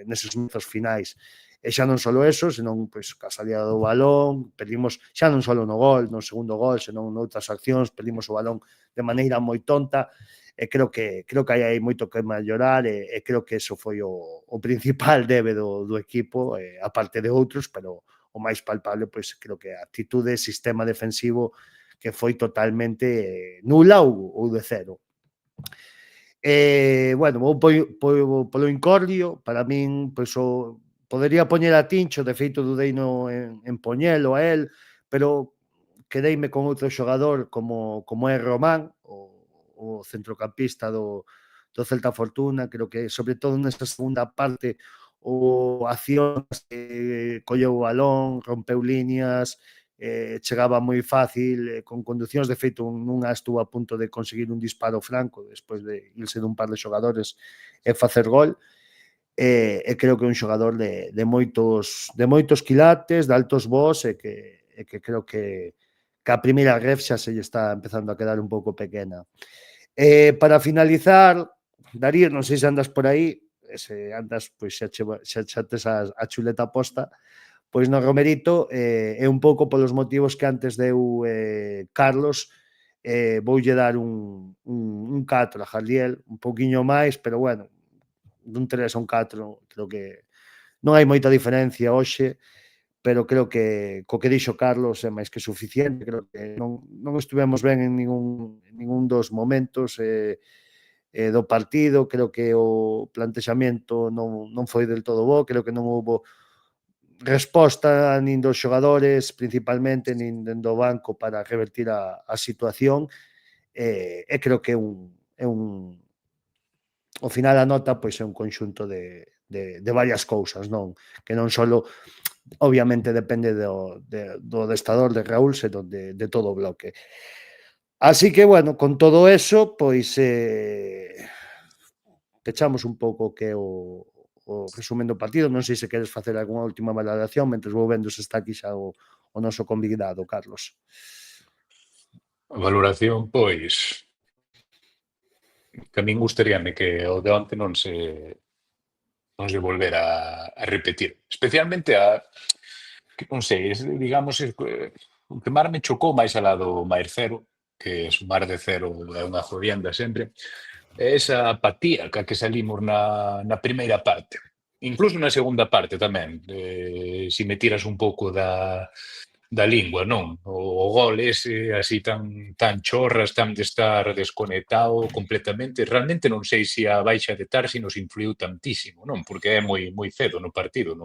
neses minutos finais. E xa non só eso, senón pois, a salida do balón, perdimos xa non só no gol, no segundo gol, senón noutras accións, perdimos o balón de maneira moi tonta, e creo que hai moito que mellorar, e creo que eso foi o principal debe do equipo, aparte de outros, pero o máis palpable, pois creo que a actitude, sistema defensivo que foi totalmente nula ou de cero. Bueno, vou polo incordio, para min, pois podería poñer a Tincho, de feito dudeino en poñelo a el, pero quedeime con outro xogador como é Román, o centrocampista do Celta Fortuna, creo que sobre todo nesta segunda parte o accións, colleu o balón, rompeu líneas, chegaba moi fácil, con conducións, de feito nunha estuvo a punto de conseguir un disparo franco despois de irse dun par de xogadores e facer gol. E creo que é un xogador de moitos quilates, de altos voos, e que creo que a primeira ref xa se lle está empezando a quedar un pouco pequena. Para finalizar, Darío, non sei se andas por aí, se andas, pois xa tes a chuleta posta, pois no Romerito, é un pouco polos motivos que antes deu Carlos, voulle dar un 4 a Jardiel, un pouquiño máis, pero bueno, dun 3 a un 4, creo que non hai moita diferencia hoxe, pero creo que co que dixo Carlos é máis que suficiente. Creo que non estivemos ben en ningún dos momentos do partido. Creo que o plantexamento non foi del todo bo, creo que non houbo resposta nin dos xogadores, principalmente, nin do banco para revertir a situación, e creo que é un ao final a nota pois é un conxunto de varias cousas, non? Que non só obviamente depende do adestrador de Raúl, senón de todo o bloque. Así que, bueno, con todo eso, pois pechamos un pouco que o resumen do partido. Non sei se queres facer algunha última valoración mentre vou vendo se está aquí xa o noso convidado, Carlos. A valoración, pois, que a min gustaríame que o de onte non se volvera a repetir. Especialmente que non sei, digamos, o que máis me chocou máis alá do máis cero, que sumar de cero é unha jodienda sempre, é esa apatía que salimos na primeira parte. Incluso na segunda parte tamén, se me tiras un pouco da lingua, non? O gol ese así tan chorras, tan de estar desconectado completamente. Realmente non sei se a baixa de Tarsi nos influiu tantísimo, non? Porque é moi cedo no partido,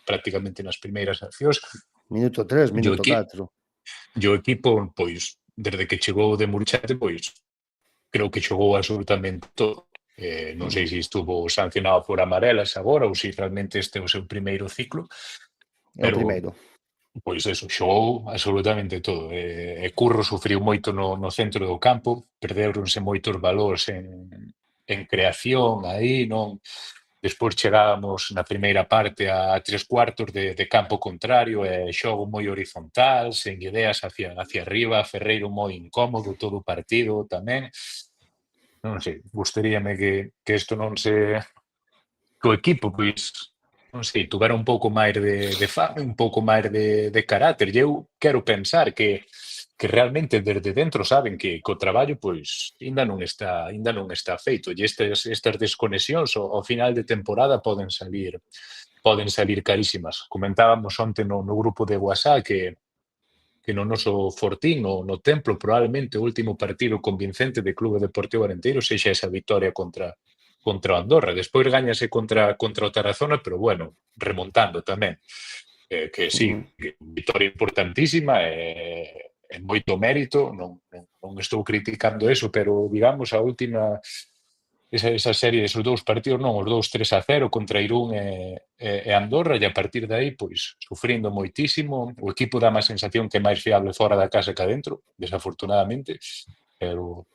prácticamente nas primeiras accións. Minuto 3, minuto 4. E o equipo, pois, desde que chegou de Murchate, pois, creo que xogou absolutamente todo. Non sei se estuvo sancionado por amarelas agora ou se realmente este é o seu primeiro ciclo. É o primeiro. Pois eso, xogou absolutamente todo. Curro sufriu moito no centro do campo, perdeuronse moitos valores en creación aí, non? Despois chegábamos na primeira parte a 3/4 de campo contrario, xogo moi horizontal, sen ideas hacia arriba, Ferreiro moi incómodo todo o partido tamén. Non sei, gustaríame que isto non se... que o equipo, pois, non sei, tuvera un pouco máis de fame, un pouco máis de carácter. E eu quero pensar que realmente desde dentro saben que o traballo, pois, ainda non está feito. E estas desconexións ao final de temporada poden salir carísimas. Comentábamos onte no grupo de WhatsApp que no noso fortín, no Templo, probablemente o último partido convincente de Clube Deportivo Arenteiro sexa esa victoria contra o Andorra. Despois gañase contra o Tarazona, pero bueno, remontando tamén. Que sí, que victoria importantísima e moito mérito, non estou criticando eso, pero digamos a última, esa serie, esos dous partidos, non, os 2-3-0 contra Irún e Andorra, e a partir de aí, pois, sufrindo moitísimo. O equipo dá má sensación que é máis fiable fora da casa que adentro, desafortunadamente, pero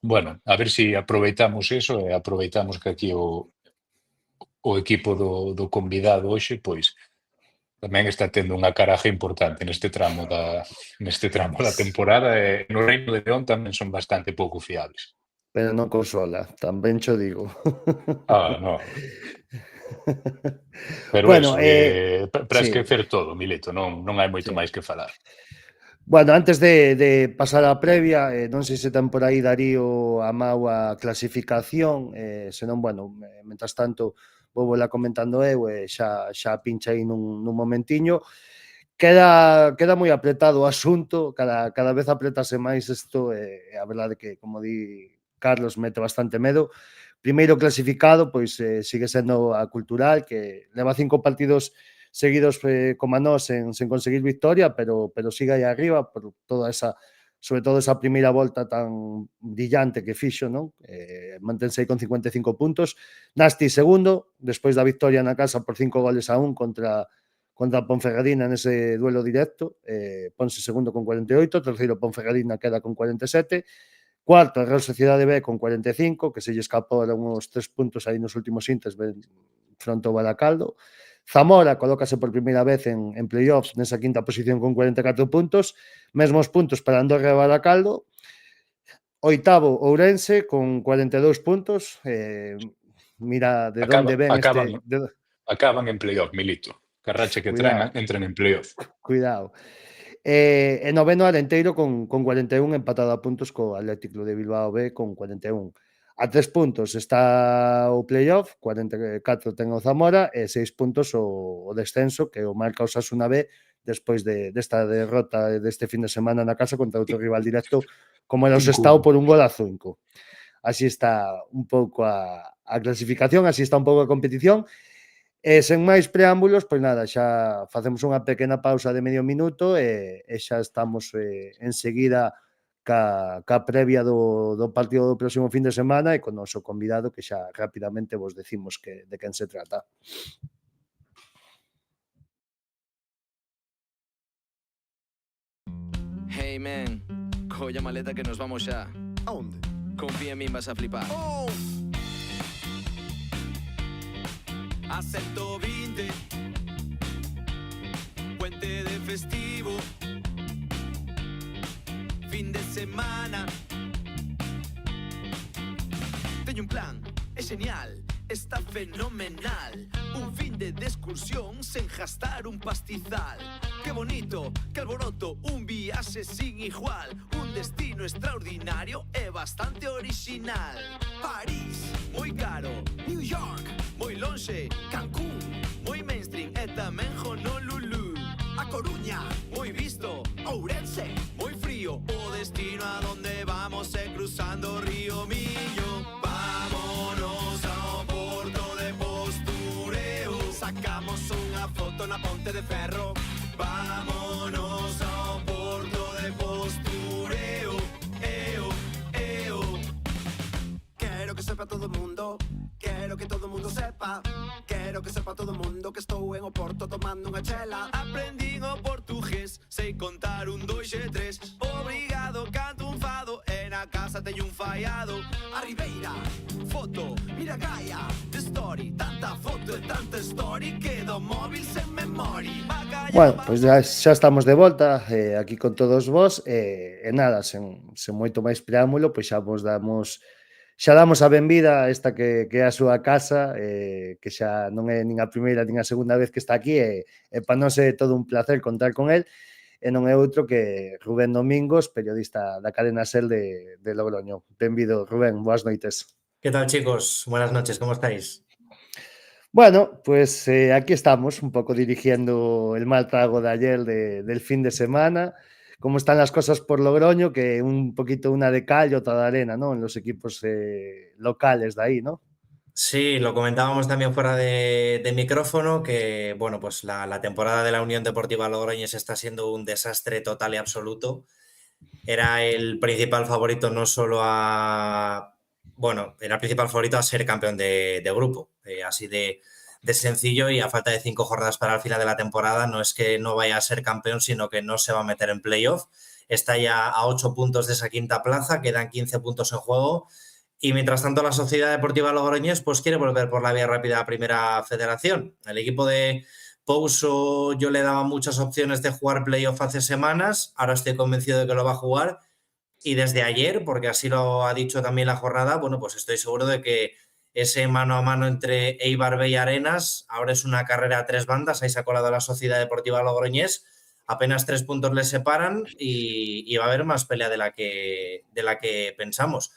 bueno, a ver se aproveitamos eso e aproveitamos que aquí o equipo do convidado hoxe, pois, tamén está tendo unha caraja importante neste tramo da temporada, e no Reino de León tamén son bastante pouco fiables. Pero non consola, tamén cho digo. Non. Pero bueno, eso, para sí. esquecer todo, Mileto, non hai moito máis que falar. Bueno, antes de pasar á previa, non sei se ten por aí Darío a mau a clasificación, senón, bueno, mentras tanto vou vola comentando eu e xa pincha aí nun momentiño. Queda moi apretado o asunto, cada vez apretase máis isto, e a verdade que, como di Carlos, mete bastante medo. Primeiro clasificado, pois sigue sendo a Cultural, que leva 5 partidos seguidos como a nós sen conseguir victoria, pero sigue aí arriba por toda esa sobre todo esa primeira volta tan brillante que fixo, non? Mantense aí con 55 puntos. Nasti segundo, despois da victoria na casa por 5-1 contra Ponferradina nese duelo directo, ponse segundo con 48, terceiro Ponferradina queda con 47, cuarto Real Sociedade B con 45, que se lle escapou uns 3 puntos aí nos últimos intes fronte ao Baracaldo. Zamora colócase por primeira vez en playoffs nesa quinta posición con 44 puntos, mesmos puntos para Andorra e Baracaldo. Oitavo Ourense con 42 puntos, mira de onde ven Acaban en playoff, Milito. Carrache que traen, entran en playoff. Cuidado. E noveno Arenteiro con 41, empatado a puntos co Atlético de Bilbao B con 41. A 3 puntos está o playoff, 44 ten o Zamora e 6 puntos o descenso que o marca o Osasuna B despois desta derrota deste fin de semana na casa contra outro rival directo como era o Sestao por 1-5. Así está un pouco a clasificación, así está un pouco a competición. E sen máis preámbulos, pois nada, xa facemos unha pequena pausa de medio minuto e xa estamos enseguida ca previa do partido do próximo fin de semana e con o noso convidado que xa rapidamente vos decimos de quen se trata. Hey man, colla maleta que nos vamos xa. ¿A dónde? Confía en mí, vas a flipar. ¡Oh! A 120, puente de festivo, fin de semana. Teño un plan, é genial, está fenomenal. Un fin de excursión sen gastar un pastizal. Qué bonito, qué alboroto, un viaxe sin igual. Un destino extraordinario e bastante original. París, moi caro. New York, moi lonxe. Cancún, moi mainstream e tamén Honolulu. A Coruña, Moi visto, Ourense, moi frío. O destino a donde vamos é cruzando o río Miño. Vámonos ao porto de postureo. sacamos unha foto na Ponte de Ferro. Vámonos ao porto de postureo. Eo, eo. Quero que sepa todo o mundo, quero que todo o mundo sepa. Quero que sepa todo o mundo que estou en Oporto tomando unha chela. Aprendín o portugués, sei contar 1, 2 e 3. Obrigado, canto un fado e na casa teño un faiado. A Ribeira, Foto, mira Gaia, the story, tanta foto e tanta story que do móvil sen memoria. Bueno, pois xa estamos de volta aquí con todos vos e nada, sen moito máis preámbulo, pois xa damos a benvida a esta que é a súa casa, que xa non é nin a primeira nin a segunda vez que está aquí e para nós é todo un placer contar con el e non é outro que Rubén Domingos, periodista da cadena SER de Logroño. Benvido, Rubén, boas noites. ¿Qué tal, chicos? Buenas noches, ¿cómo estáis? Bueno, pues aquí estamos, un poco dirigiendo el mal trago de ayer del fin de semana. Cómo están las cosas por Logroño, que un poquito una de cal y otra de arena, ¿no? En los equipos locales de ahí, ¿no? Sí, lo comentábamos también fuera de micrófono, que bueno, pues la temporada de la Unión Deportiva Logroñés está siendo un desastre total y absoluto. Era el principal favorito no solo era el principal favorito a ser campeón de grupo, así de sencillo, y a falta de 5 jornadas para el final de la temporada no es que no vaya a ser campeón, sino que no se va a meter en playoff. Está ya a 8 puntos de esa quinta plaza, quedan 15 puntos en juego y mientras tanto la Sociedad Deportiva Logroñés pues quiere volver por la vía rápida a Primera Federación. El equipo de Pouso yo le daba muchas opciones de jugar playoff hace semanas, ahora estoy convencido de que lo va a jugar. Y desde ayer, porque así lo ha dicho también la jornada, bueno, pues estoy seguro de que ese mano a mano entre Eibar B y Arenas ahora es una carrera a 3 bandas. Ahí se ha colado la Sociedad Deportiva Logroñés. Apenas 3 puntos les separan y va a haber más pelea de la que pensamos.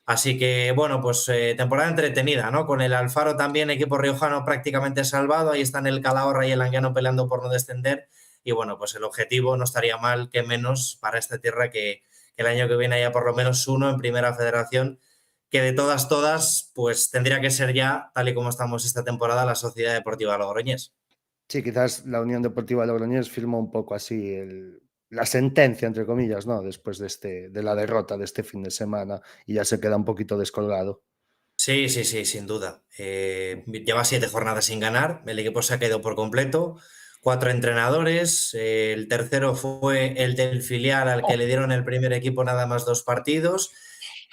Así que, bueno, pues temporada entretenida, ¿no? Con el Alfaro también, equipo riojano prácticamente salvado. Ahí están el Calahorra y el Anguiano peleando por no descender. Y bueno, pues el objetivo no estaría mal que menos para esta tierra que el año que viene haya por lo menos uno en Primera Federación, que de todas, pues tendría que ser ya, tal y como estamos esta temporada, la Sociedad Deportiva Logroñés. Sí, quizás la Unión Deportiva Logroñés firma un poco así la sentencia, entre comillas, ¿no? Después de la derrota de este fin de semana y ya se queda un poquito descolgado. Sí, sí, sí, sin duda. Lleva 7 jornadas sin ganar, el equipo se ha caído por completo, 4 entrenadores, el tercero fue el del filial al que le dieron el primer equipo nada más 2 partidos,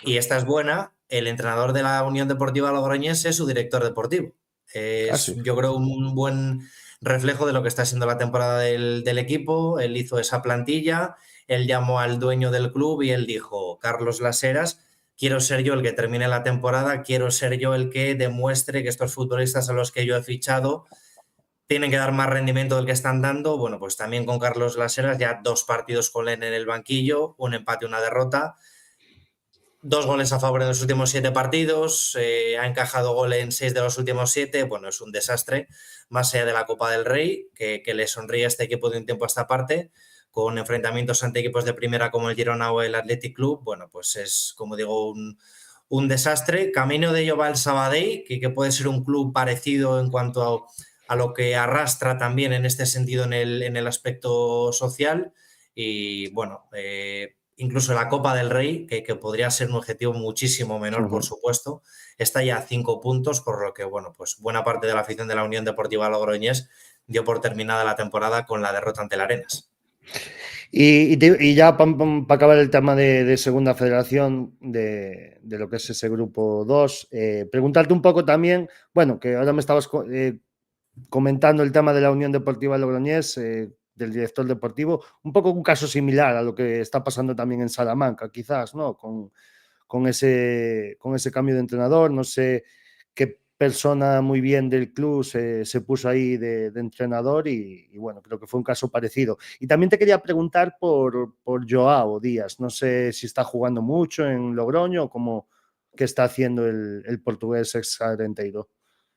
y esta es buena, el entrenador de la Unión Deportiva Logroñés es su director deportivo. Es, Sí. yo creo, un buen reflejo de lo que está siendo la temporada del equipo. Él hizo esa plantilla, él llamó al dueño del club y él dijo: Carlos Las Heras, quiero ser yo el que termine la temporada, quiero ser yo el que demuestre que estos futbolistas a los que yo he fichado tienen que dar más rendimiento del que están dando. Bueno, pues también con Carlos Las Heras, ya 2 partidos con él en el banquillo, un empate, una derrota, 2 goles a favor en los últimos 7 partidos, ha encajado gol en 6 de los últimos 7, bueno, es un desastre, más allá de la Copa del Rey, que le sonríe a este equipo de un tiempo a esta parte, con enfrentamientos ante equipos de primera como el Girona o el Athletic Club. Bueno, pues es, como digo, un desastre. Camino de ello va el Sabadell, que puede ser un club parecido en cuanto a lo que arrastra también en este sentido en el aspecto social. Y bueno, incluso la Copa del Rey, que podría ser un objetivo muchísimo menor, por supuesto, está ya a 5 puntos, por lo que, bueno, pues buena parte de la afición de la Unión Deportiva Logroñés dio por terminada la temporada con la derrota ante el Arenas. Y ya para acabar el tema de Segunda Federación, de lo que es ese grupo 2, preguntarte un poco también, bueno, que ahora me estabas comentando el tema de la Unión Deportiva Logroñés, del director deportivo, un poco un caso similar a lo que está pasando también en Salamanca, quizás, ¿no? Con ese cambio de entrenador, no sé qué persona muy bien del club se puso ahí de entrenador y bueno, creo que fue un caso parecido. Y también te quería preguntar por Joao Díaz, no sé si está jugando mucho en Logroño o cómo qué está haciendo el portugués ex-Arenteiro.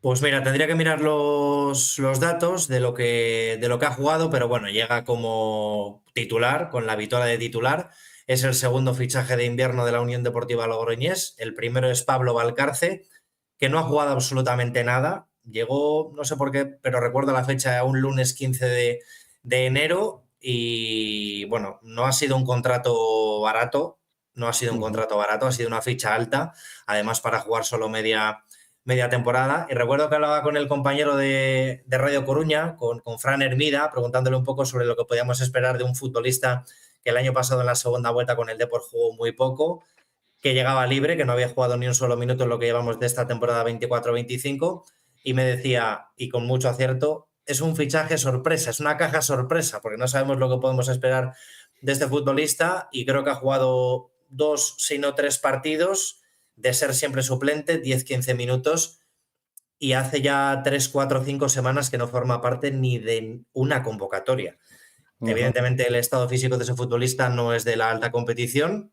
Pues mira, tendría que mirar los datos de lo que ha jugado, pero bueno, llega como titular, con la vitola de titular. Es el segundo fichaje de invierno de la Unión Deportiva Logroñés. El primero es Pablo Valcarce, que no ha jugado absolutamente nada. Llegó, no sé por qué, pero recuerdo la fecha, un lunes 15 de enero, y bueno, no ha sido un contrato barato, ha sido una ficha alta, además para jugar solo media temporada. Y recuerdo que hablaba con el compañero de Radio Coruña, con Fran Hermida, preguntándole un poco sobre lo que podíamos esperar de un futbolista que el año pasado en la segunda vuelta con el Depor jugó muy poco, que llegaba libre, que no había jugado ni un solo minuto en lo que llevamos de esta temporada 24-25, y me decía, y con mucho acierto, es un fichaje sorpresa, es una caja sorpresa, porque no sabemos lo que podemos esperar de este futbolista, y creo que ha jugado 2, si no 3 partidos, de ser siempre suplente, 10-15 minutos, y hace ya 3, 4, 5 semanas que no forma parte ni de una convocatoria. Evidentemente el estado físico de ese futbolista no es de la alta competición,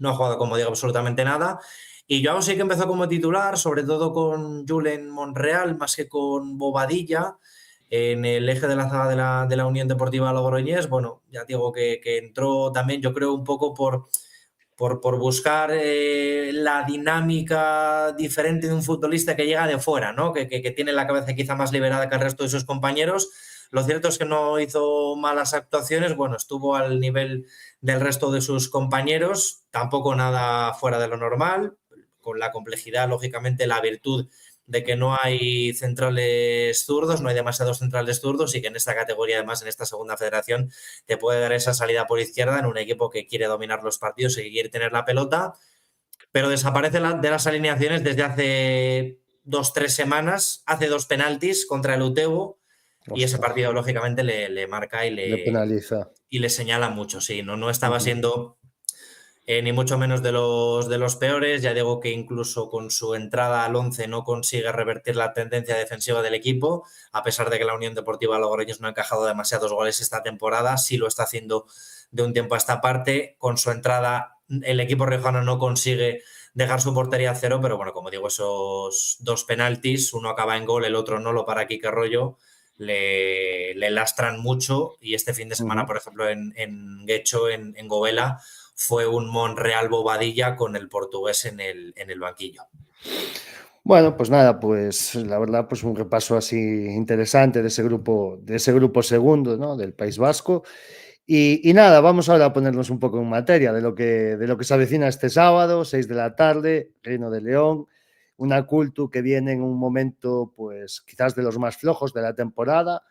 no ha jugado, como digo, absolutamente nada, y Joao sí que empezó como titular, sobre todo con Julen Monreal, más que con Bobadilla, en el eje de la zaga de la Unión Deportiva Logroñés. Bueno, ya digo que entró también, yo creo, un poco por buscar la dinámica diferente de un futbolista que llega de fuera, ¿no? Que tiene la cabeza quizá más liberada que el resto de sus compañeros. Lo cierto es que no hizo malas actuaciones, bueno, estuvo al nivel del resto de sus compañeros, tampoco nada fuera de lo normal, con la complejidad, lógicamente, la virtud de que no hay centrales zurdos, no hay demasiados centrales zurdos, y que en esta categoría, además, en esta segunda federación, te puede dar esa salida por izquierda en un equipo que quiere dominar los partidos y que quiere tener la pelota, pero desaparece de las alineaciones desde hace 2-3 semanas, hace 2 penaltis contra el Utebo, y ese partido, lógicamente, le marca y le penaliza. Y le señala mucho, sí, no estaba siendo ni mucho menos de los peores. Ya digo que incluso con su entrada al 11 no consigue revertir la tendencia defensiva del equipo, a pesar de que la Unión Deportiva Logroñés no ha encajado demasiados goles esta temporada, sí lo está haciendo de un tiempo a esta parte. Con su entrada el equipo riojano no consigue dejar su portería a cero, pero bueno, como digo, esos 2 penaltis, uno acaba en gol, el otro no, lo para Quique Rollo, le lastran mucho, y este fin de semana, por ejemplo, en Guecho, en Govela, fue un Monreal Bobadilla con el portugués en el banquillo. Bueno, pues nada, pues la verdad, pues un repaso así interesante de ese grupo segundo, ¿no? Del País Vasco. Y nada, vamos ahora a ponernos un poco en materia de lo que se avecina este sábado, 6 de la tarde, Reino de León, una Cultu que viene en un momento, pues quizás de los más flojos de la temporada,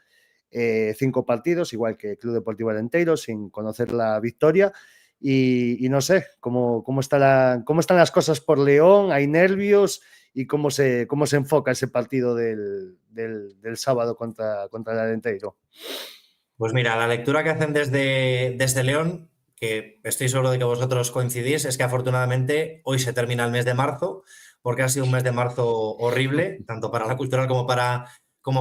5 partidos, igual que Club Deportivo Arenteiro, sin conocer la victoria. Y no sé, cómo están las cosas por León, hay nervios y cómo se enfoca ese partido del sábado contra el Arenteiro. Pues mira, la lectura que hacen desde León, que estoy seguro de que vosotros coincidís, es que afortunadamente hoy se termina el mes de marzo, porque ha sido un mes de marzo horrible, tanto para la Cultural como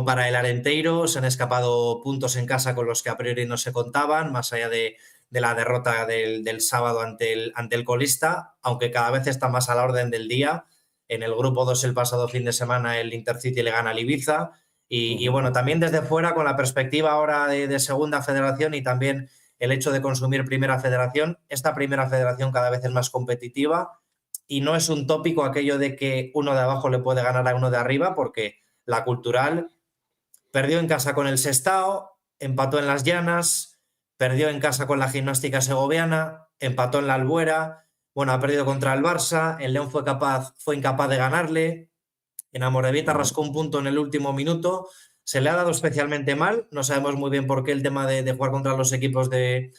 para el Arenteiro. Se han escapado puntos en casa con los que a priori no se contaban, más allá de la derrota del sábado ante el colista, aunque cada vez está más a la orden del día. En el grupo 2 el pasado fin de semana el Intercity le gana al Ibiza. Y bueno, también desde fuera, con la perspectiva ahora de segunda federación y también el hecho de consumir primera federación, esta primera federación cada vez es más competitiva y no es un tópico aquello de que uno de abajo le puede ganar a uno de arriba, porque la Cultural perdió en casa con el Sestao, empató en Las Llanas, perdió en casa con la Gimnástica Segoviana, empató en la Albuera, bueno, ha perdido contra el Barça, el León fue incapaz de ganarle. En Amorebieta rascó un punto en el último minuto. Se le ha dado especialmente mal. No sabemos muy bien por qué el tema de jugar contra los equipos de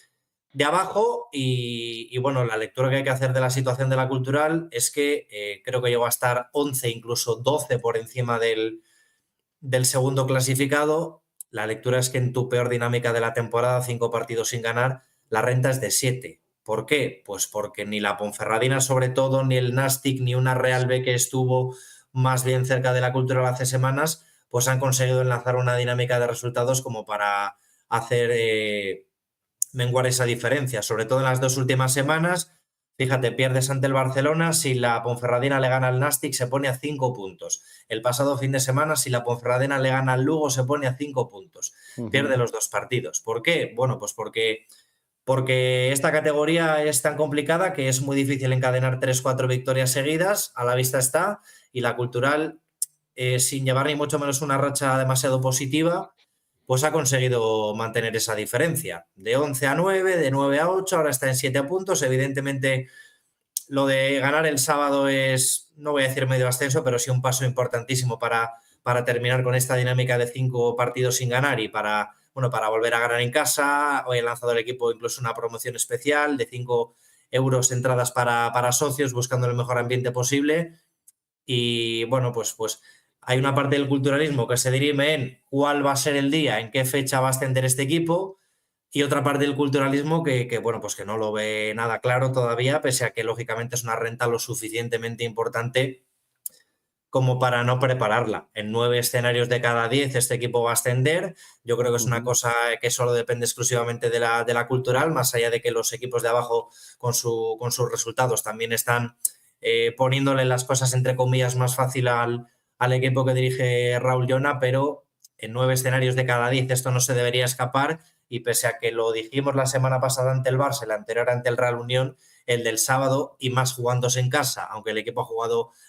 abajo. Y bueno, la lectura que hay que hacer de la situación de la Cultural es que creo que llegó a estar 11, incluso 12 por encima del segundo clasificado. La lectura es que en tu peor dinámica de la temporada, 5 partidos sin ganar, la renta es de 7. ¿Por qué? Pues porque ni la Ponferradina, sobre todo, ni el Nastic, ni una Real B que estuvo más bien cerca de la Cultural hace semanas, pues han conseguido enlazar una dinámica de resultados como para hacer menguar esa diferencia, sobre todo en las 2 últimas semanas. Fíjate, pierdes ante el Barcelona, si la Ponferradina le gana al Nastic se pone a 5 puntos. El pasado fin de semana, si la Ponferradina le gana al Lugo, se pone a 5 puntos. Pierde los 2 partidos. ¿Por qué? Bueno, pues porque esta categoría es tan complicada que es muy difícil encadenar 3-4 victorias seguidas, a la vista está, y la Cultural, sin llevar ni mucho menos una racha demasiado positiva, pues ha conseguido mantener esa diferencia. De 11 a 9, de 9 a 8, ahora está en 7 puntos. Evidentemente, lo de ganar el sábado es, no voy a decir medio ascenso, pero sí un paso importantísimo para terminar con esta dinámica de 5 partidos sin ganar y para volver a ganar en casa. Hoy ha lanzado el equipo incluso una promoción especial de 5 euros entradas para socios, buscando el mejor ambiente posible. Y bueno, pues hay una parte del culturalismo que se dirime en cuál va a ser el día, en qué fecha va a ascender este equipo, y otra parte del culturalismo que no lo ve nada claro todavía, pese a que lógicamente es una renta lo suficientemente importante como para no prepararla. En 9 escenarios de cada 10 este equipo va a ascender. Yo creo que es una cosa que solo depende exclusivamente de la Cultural, más allá de que los equipos de abajo con sus resultados también están poniéndole las cosas entre comillas más fácil al equipo que dirige Raúl Llona, pero en 9 escenarios de cada 10 esto no se debería escapar, y pese a que lo dijimos la semana pasada ante el Barça, el anterior ante el Real Unión, el del sábado, y más jugándose en casa, aunque el equipo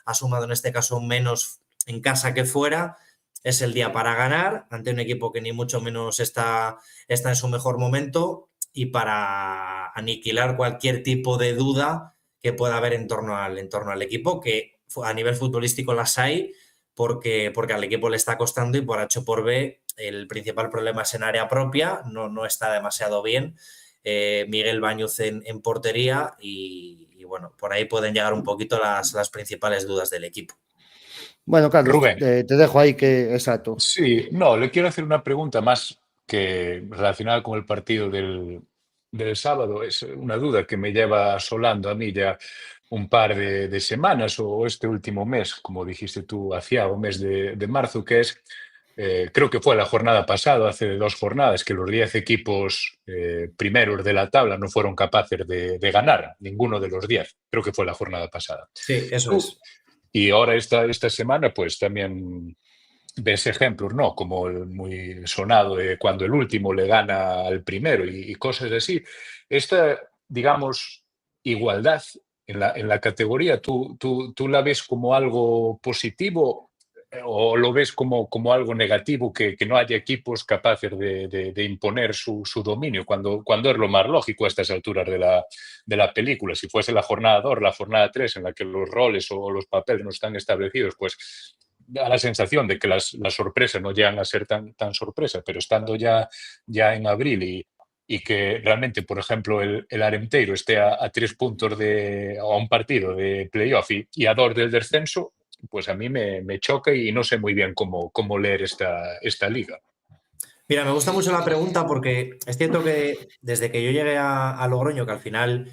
ha sumado en este caso menos en casa que fuera, es el día para ganar ante un equipo que ni mucho menos está en su mejor momento, y para aniquilar cualquier tipo de duda que pueda haber en torno al equipo, que a nivel futbolístico las hay, porque al equipo le está costando, y por H o por B el principal problema es en área propia, no está demasiado bien. Miguel Bañuz en portería, y bueno, por ahí pueden llegar un poquito las principales dudas del equipo. Bueno, Carlos, Rubén. te dejo ahí que... Exacto. Sí, no, le quiero hacer una pregunta más que relacionada con el partido del sábado. Es una duda que me lleva asolando a mí ya un par de semanas, o este último mes, como dijiste tú, hacia un mes de marzo, que es, creo que fue la jornada pasada, hace 2 jornadas, que los 10 equipos primeros de la tabla no fueron capaces de ganar, ninguno de los 10. Creo que fue la jornada pasada. Sí, eso es. Y ahora esta semana, pues también ves ejemplos, ¿no? Como el muy sonado de cuando el último le gana al primero y cosas así. Esta, digamos, igualdad en la categoría, ¿tú la ves como algo positivo? o lo ves como algo negativo que no haya equipos capaces de imponer su dominio, cuando es lo más lógico a estas alturas de la película? Si fuese la jornada 2, la jornada 3, en la que los roles o los papeles no están establecidos, pues da la sensación de que las sorpresas no llegan a ser tan sorpresas, pero estando ya en abril y que realmente, por ejemplo, el Arenteiro esté a 3 puntos a un partido de playoff y a 2 del descenso, pues a mí me choca y no sé muy bien cómo leer esta liga. Mira, me gusta mucho la pregunta porque es cierto que desde que yo llegué a Logroño, que al final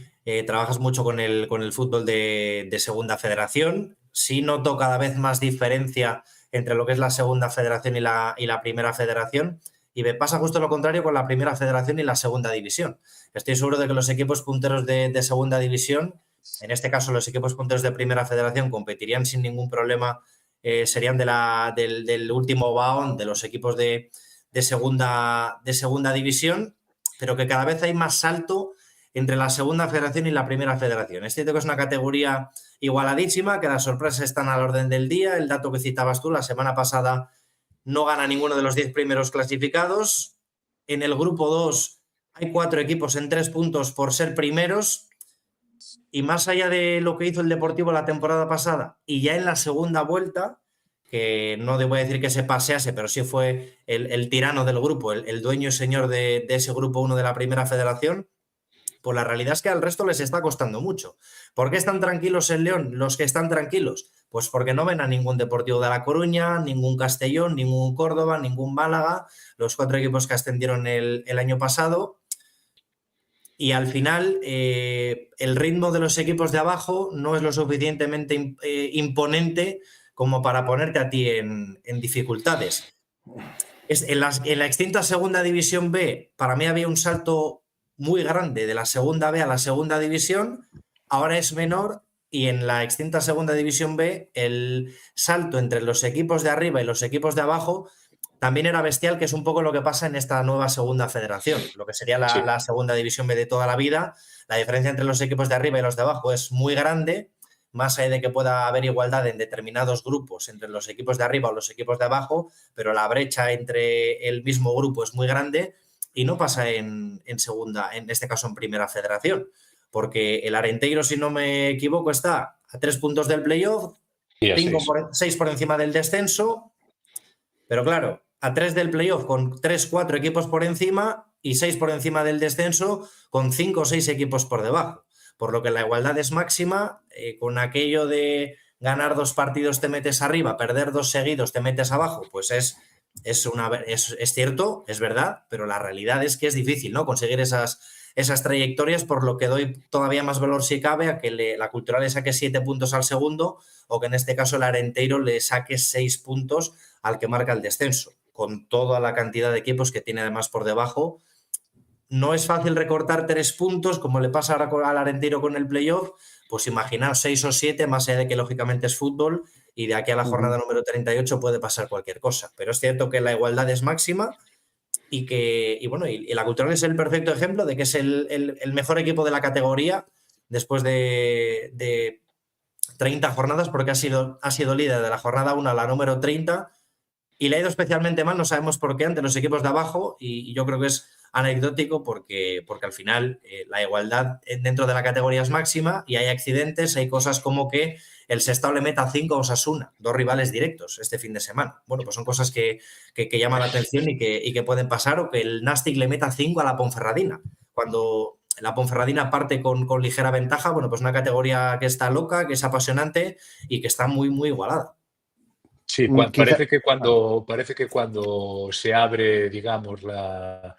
trabajas mucho con el fútbol de segunda federación, sí noto cada vez más diferencia entre lo que es la segunda federación y la primera federación, y me pasa justo lo contrario con la primera federación y la segunda división. Estoy seguro de que los equipos punteros de segunda división, en este caso los equipos punteros de primera federación, competirían sin ningún problema, serían del último vagón de los equipos de segunda división, pero que cada vez hay más salto entre la segunda federación y la primera federación. Es cierto que es una categoría igualadísima, que las sorpresas están al orden del día. El dato que citabas tú, la semana pasada no gana ninguno de los 10 primeros clasificados. En el grupo 2 hay 4 equipos en 3 puntos por ser primeros, y más allá de lo que hizo el Deportivo la temporada pasada, y ya en la segunda vuelta, que no debo decir que se pasease, pero sí fue el tirano del grupo, el dueño y señor de ese grupo 1 de la primera federación, pues la realidad es que al resto les está costando mucho. ¿Por qué están tranquilos en León los que están tranquilos? Pues porque no ven a ningún Deportivo de La Coruña, ningún Castellón, ningún Córdoba, ningún Málaga, los 4 equipos que ascendieron el año pasado. Y al final el ritmo de los equipos de abajo no es lo suficientemente imponente como para ponerte a ti en dificultades. En la extinta segunda división B, para mí había un salto muy grande de la segunda B a la segunda división, ahora es menor, y en la extinta segunda división B el salto entre los equipos de arriba y los equipos de abajo también era bestial, que es un poco lo que pasa en esta nueva segunda federación, lo que sería la segunda división B de toda la vida. La diferencia entre los equipos de arriba y los de abajo es muy grande, más allá de que pueda haber igualdad en determinados grupos entre los equipos de arriba o los equipos de abajo, pero la brecha entre el mismo grupo es muy grande, y no pasa en segunda, en este caso en primera federación, porque el Arenteiro, si no me equivoco, está a 3 puntos del playoff, 6 por encima del descenso, pero claro, a 3 del playoff con 3-4 equipos por encima y 6 por encima del descenso con 5 o 6 equipos por debajo. Por lo que la igualdad es máxima, con aquello de ganar 2 partidos te metes arriba, perder 2 seguidos te metes abajo, pues es cierto, es verdad, pero la realidad es que es difícil, ¿no?, conseguir esas trayectorias, por lo que doy todavía más valor, si cabe, a que la Cultural le saque 7 puntos al segundo, o que en este caso el Arenteiro le saque 6 puntos al que marca el descenso, con toda la cantidad de equipos que tiene además por debajo. No es fácil recortar 3 puntos, como le pasa ahora al Arenteiro con el playoff, pues imaginaos 6 o 7, más allá de que lógicamente es fútbol, y de aquí a la jornada número 38 puede pasar cualquier cosa. Pero es cierto que la igualdad es máxima, y la Cultural es el perfecto ejemplo de que es el mejor equipo de la categoría después de 30 jornadas, porque ha sido líder de la jornada 1 a la número 30, y le ha ido especialmente mal, no sabemos por qué, ante los equipos de abajo, y yo creo que es anecdótico porque al final la igualdad dentro de la categoría es máxima, y hay accidentes, hay cosas como que el Sestao le meta 5 a Osasuna, 2 rivales directos este fin de semana. Bueno, pues son cosas que llaman la atención y que pueden pasar, o que el Nastic le meta 5 a la Ponferradina, cuando la Ponferradina parte con ligera ventaja. Bueno, pues una categoría que está loca, que es apasionante y que está muy, muy igualada. Sí, parece que cuando se abre, digamos, la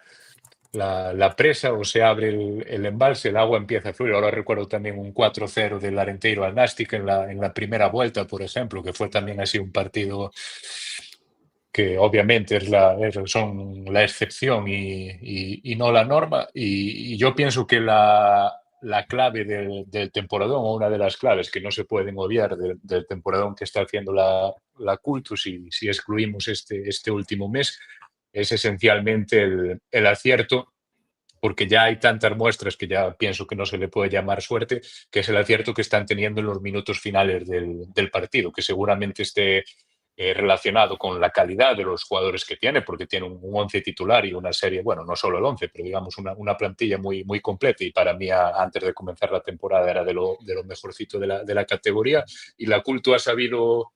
presa, o se abre el embalse, el agua empieza a fluir. Ahora recuerdo también un 4-0 del Arenteiro al Nastic en la primera vuelta, por ejemplo, que fue también así un partido que obviamente son la excepción y no la norma. Y yo pienso que la clave del temporadón, o una de las claves que no se pueden obviar del temporadón que está haciendo la Cultus, si excluimos este último mes, es esencialmente el acierto, porque ya hay tantas muestras que ya pienso que no se le puede llamar suerte, que es el acierto que están teniendo en los minutos finales del partido, que seguramente esté relacionado con la calidad de los jugadores que tiene, porque tiene un 11 titular y una serie, bueno, no solo el 11, pero digamos una plantilla muy, muy completa, y para mí antes de comenzar la temporada era de lo mejorcito de la categoría, y la Cultu ha sabido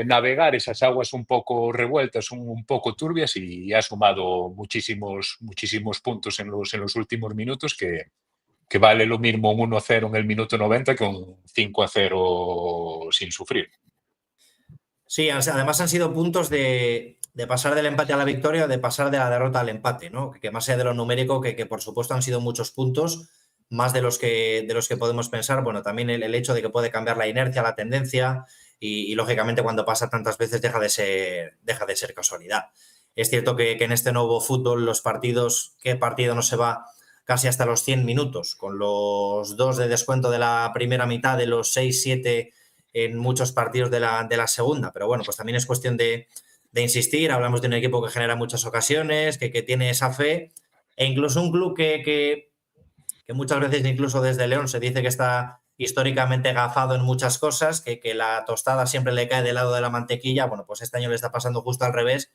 navegar esas aguas un poco revueltas, un poco turbias, y ha sumado muchísimos puntos en los últimos minutos, que vale lo mismo un 1-0 en el minuto 90 que un 5-0 sin sufrir. Sí, además han sido puntos de pasar del empate a la victoria, de pasar de la derrota al empate, ¿no? Que más allá de lo numérico, que por supuesto han sido muchos puntos, más de los que podemos pensar. Bueno, también el hecho de que puede cambiar la inercia, la tendencia, y lógicamente cuando pasa tantas veces deja de ser casualidad. Es cierto que en este nuevo fútbol los partidos, ¿qué partido no se va casi hasta los 100 minutos? Con los 2 de descuento de la primera mitad, de los 6-7 en muchos partidos de la segunda, pero bueno, pues también es cuestión de insistir. Hablamos de un equipo que genera muchas ocasiones, que tiene esa fe, e incluso un club que muchas veces, incluso desde León, se dice que está históricamente gafado en muchas cosas, que la tostada siempre le cae del lado de la mantequilla. Bueno, pues este año le está pasando justo al revés,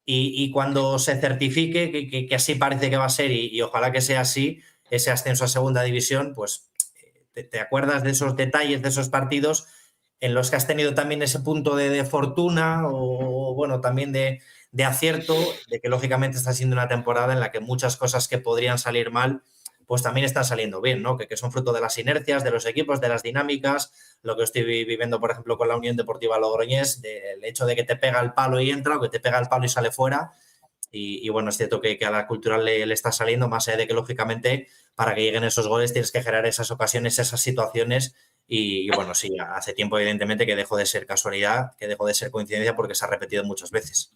y cuando se certifique que así parece que va a ser, y ojalá que sea así, ese ascenso a segunda división, pues te acuerdas de esos detalles, de esos partidos en los que has tenido también ese punto de fortuna, o bueno, también de acierto, de que lógicamente está siendo una temporada en la que muchas cosas que podrían salir mal, pues también están saliendo bien, ¿no? Que son fruto de las inercias, de los equipos, de las dinámicas, lo que estoy viviendo, por ejemplo, con la Unión Deportiva Logroñés, del hecho de que te pega el palo y entra, o que te pega el palo y sale fuera. Y bueno, es cierto que a la Cultural le está saliendo, más allá de que, lógicamente, para que lleguen esos goles tienes que generar esas ocasiones, esas situaciones. Y bueno, sí, hace tiempo, evidentemente, que dejó de ser casualidad, que dejó de ser coincidencia, porque se ha repetido muchas veces.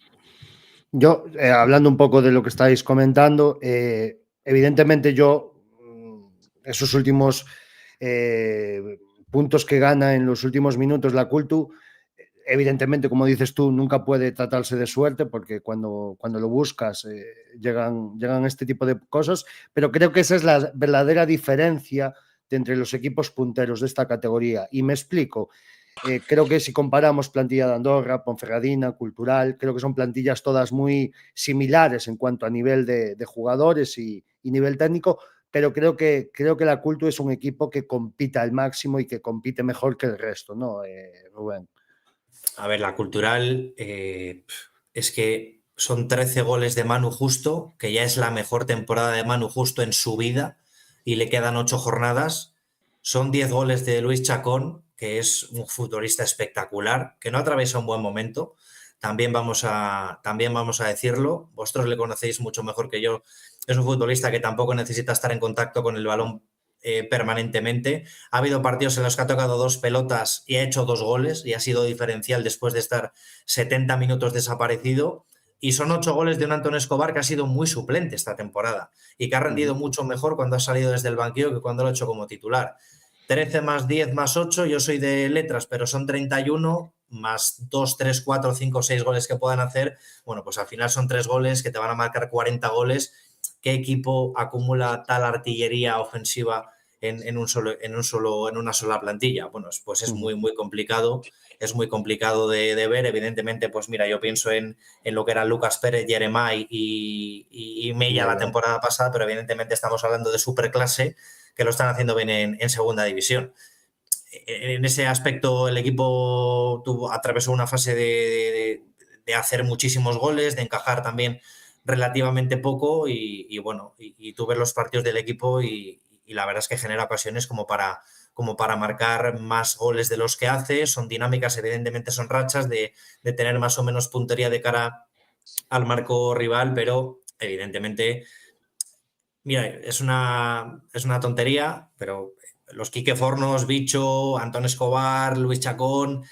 Yo, hablando un poco de lo que estáis comentando, evidentemente esos últimos puntos que gana en los últimos minutos la Cultu, evidentemente, como dices tú, nunca puede tratarse de suerte, porque cuando lo buscas llegan este tipo de cosas, pero creo que esa es la verdadera diferencia entre los equipos punteros de esta categoría. Y me explico. Creo que si comparamos plantilla de Andorra, Ponferradina, Cultural, creo que son plantillas todas muy similares en cuanto a nivel de jugadores y nivel técnico, pero creo que la Cultu es un equipo que compite al máximo y que compite mejor que el resto, ¿no, Rubén? A ver, la Cultural es que son 13 goles de Manu Justo, que ya es la mejor temporada de Manu Justo en su vida, y le quedan 8 jornadas. Son 10 goles de Luis Chacón, que es un futbolista espectacular, que no atraviesa un buen momento. También vamos a decirlo. Vosotros le conocéis mucho mejor que yo. Es un futbolista que tampoco necesita estar en contacto con el balón permanentemente. Ha habido partidos en los que ha tocado 2 pelotas y ha hecho 2 goles, y ha sido diferencial después de estar 70 minutos desaparecido. Y son 8 goles de un Antón Escobar que ha sido muy suplente esta temporada y que ha rendido mucho mejor cuando ha salido desde el banquillo que cuando lo ha hecho como titular. 13 más 10 más 8, yo soy de letras, pero son 31, más 2, 3, 4, 5, 6 goles que puedan hacer. Bueno, pues al final son 3 goles que te van a marcar 40 goles. ¿Qué equipo acumula tal artillería ofensiva en una sola plantilla? Bueno, pues es muy, muy complicado. Es muy complicado de ver. Evidentemente, pues mira, yo pienso en lo que eran Lucas Pérez, Jeremai y Mella la temporada pasada, pero evidentemente estamos hablando de superclase que lo están haciendo bien en segunda división. En ese aspecto el equipo atravesó una fase de hacer muchísimos goles, de encajar también relativamente poco, y bueno, y tú ves los partidos del equipo y la verdad es que genera ocasiones como para marcar más goles de los que hace. Son dinámicas, evidentemente son rachas de tener más o menos puntería de cara al marco rival, pero evidentemente, mira, es una tontería, pero los Quique Fornos, Bicho, Antón Escobar, Luis Chacón,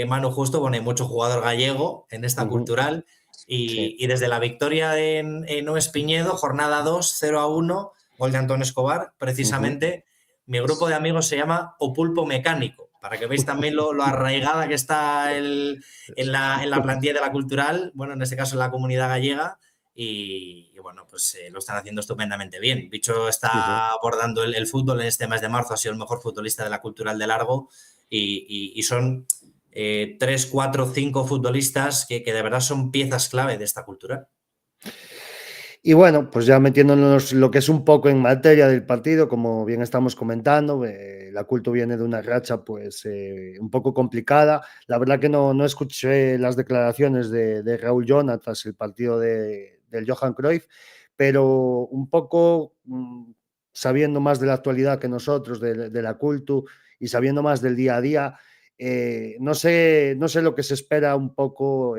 Manu Justo, bueno, hay mucho jugador gallego en esta Cultural. Y desde la victoria en Nuez Piñedo, jornada 2, 0-1, gol de Antón Escobar, precisamente, mi grupo de amigos se llama O Pulpo Mecánico, para que veáis también lo arraigada que está en la plantilla de la Cultural, bueno, en este caso en la comunidad gallega, y bueno, pues lo están haciendo estupendamente bien. Bicho está abordando el fútbol en este mes de marzo, ha sido el mejor futbolista de la Cultural de largo, y son 3, 4, 5 futbolistas que de verdad son piezas clave de esta cultura. Y bueno, pues ya metiéndonos lo que es un poco en materia del partido, como bien estamos comentando, la Culto viene de una racha pues un poco complicada. La verdad que no escuché las declaraciones de Raúl Llona tras el partido del Johan Cruyff, pero un poco sabiendo más de la actualidad que nosotros, de la Culto, y sabiendo más del día a día, no sé lo que se espera un poco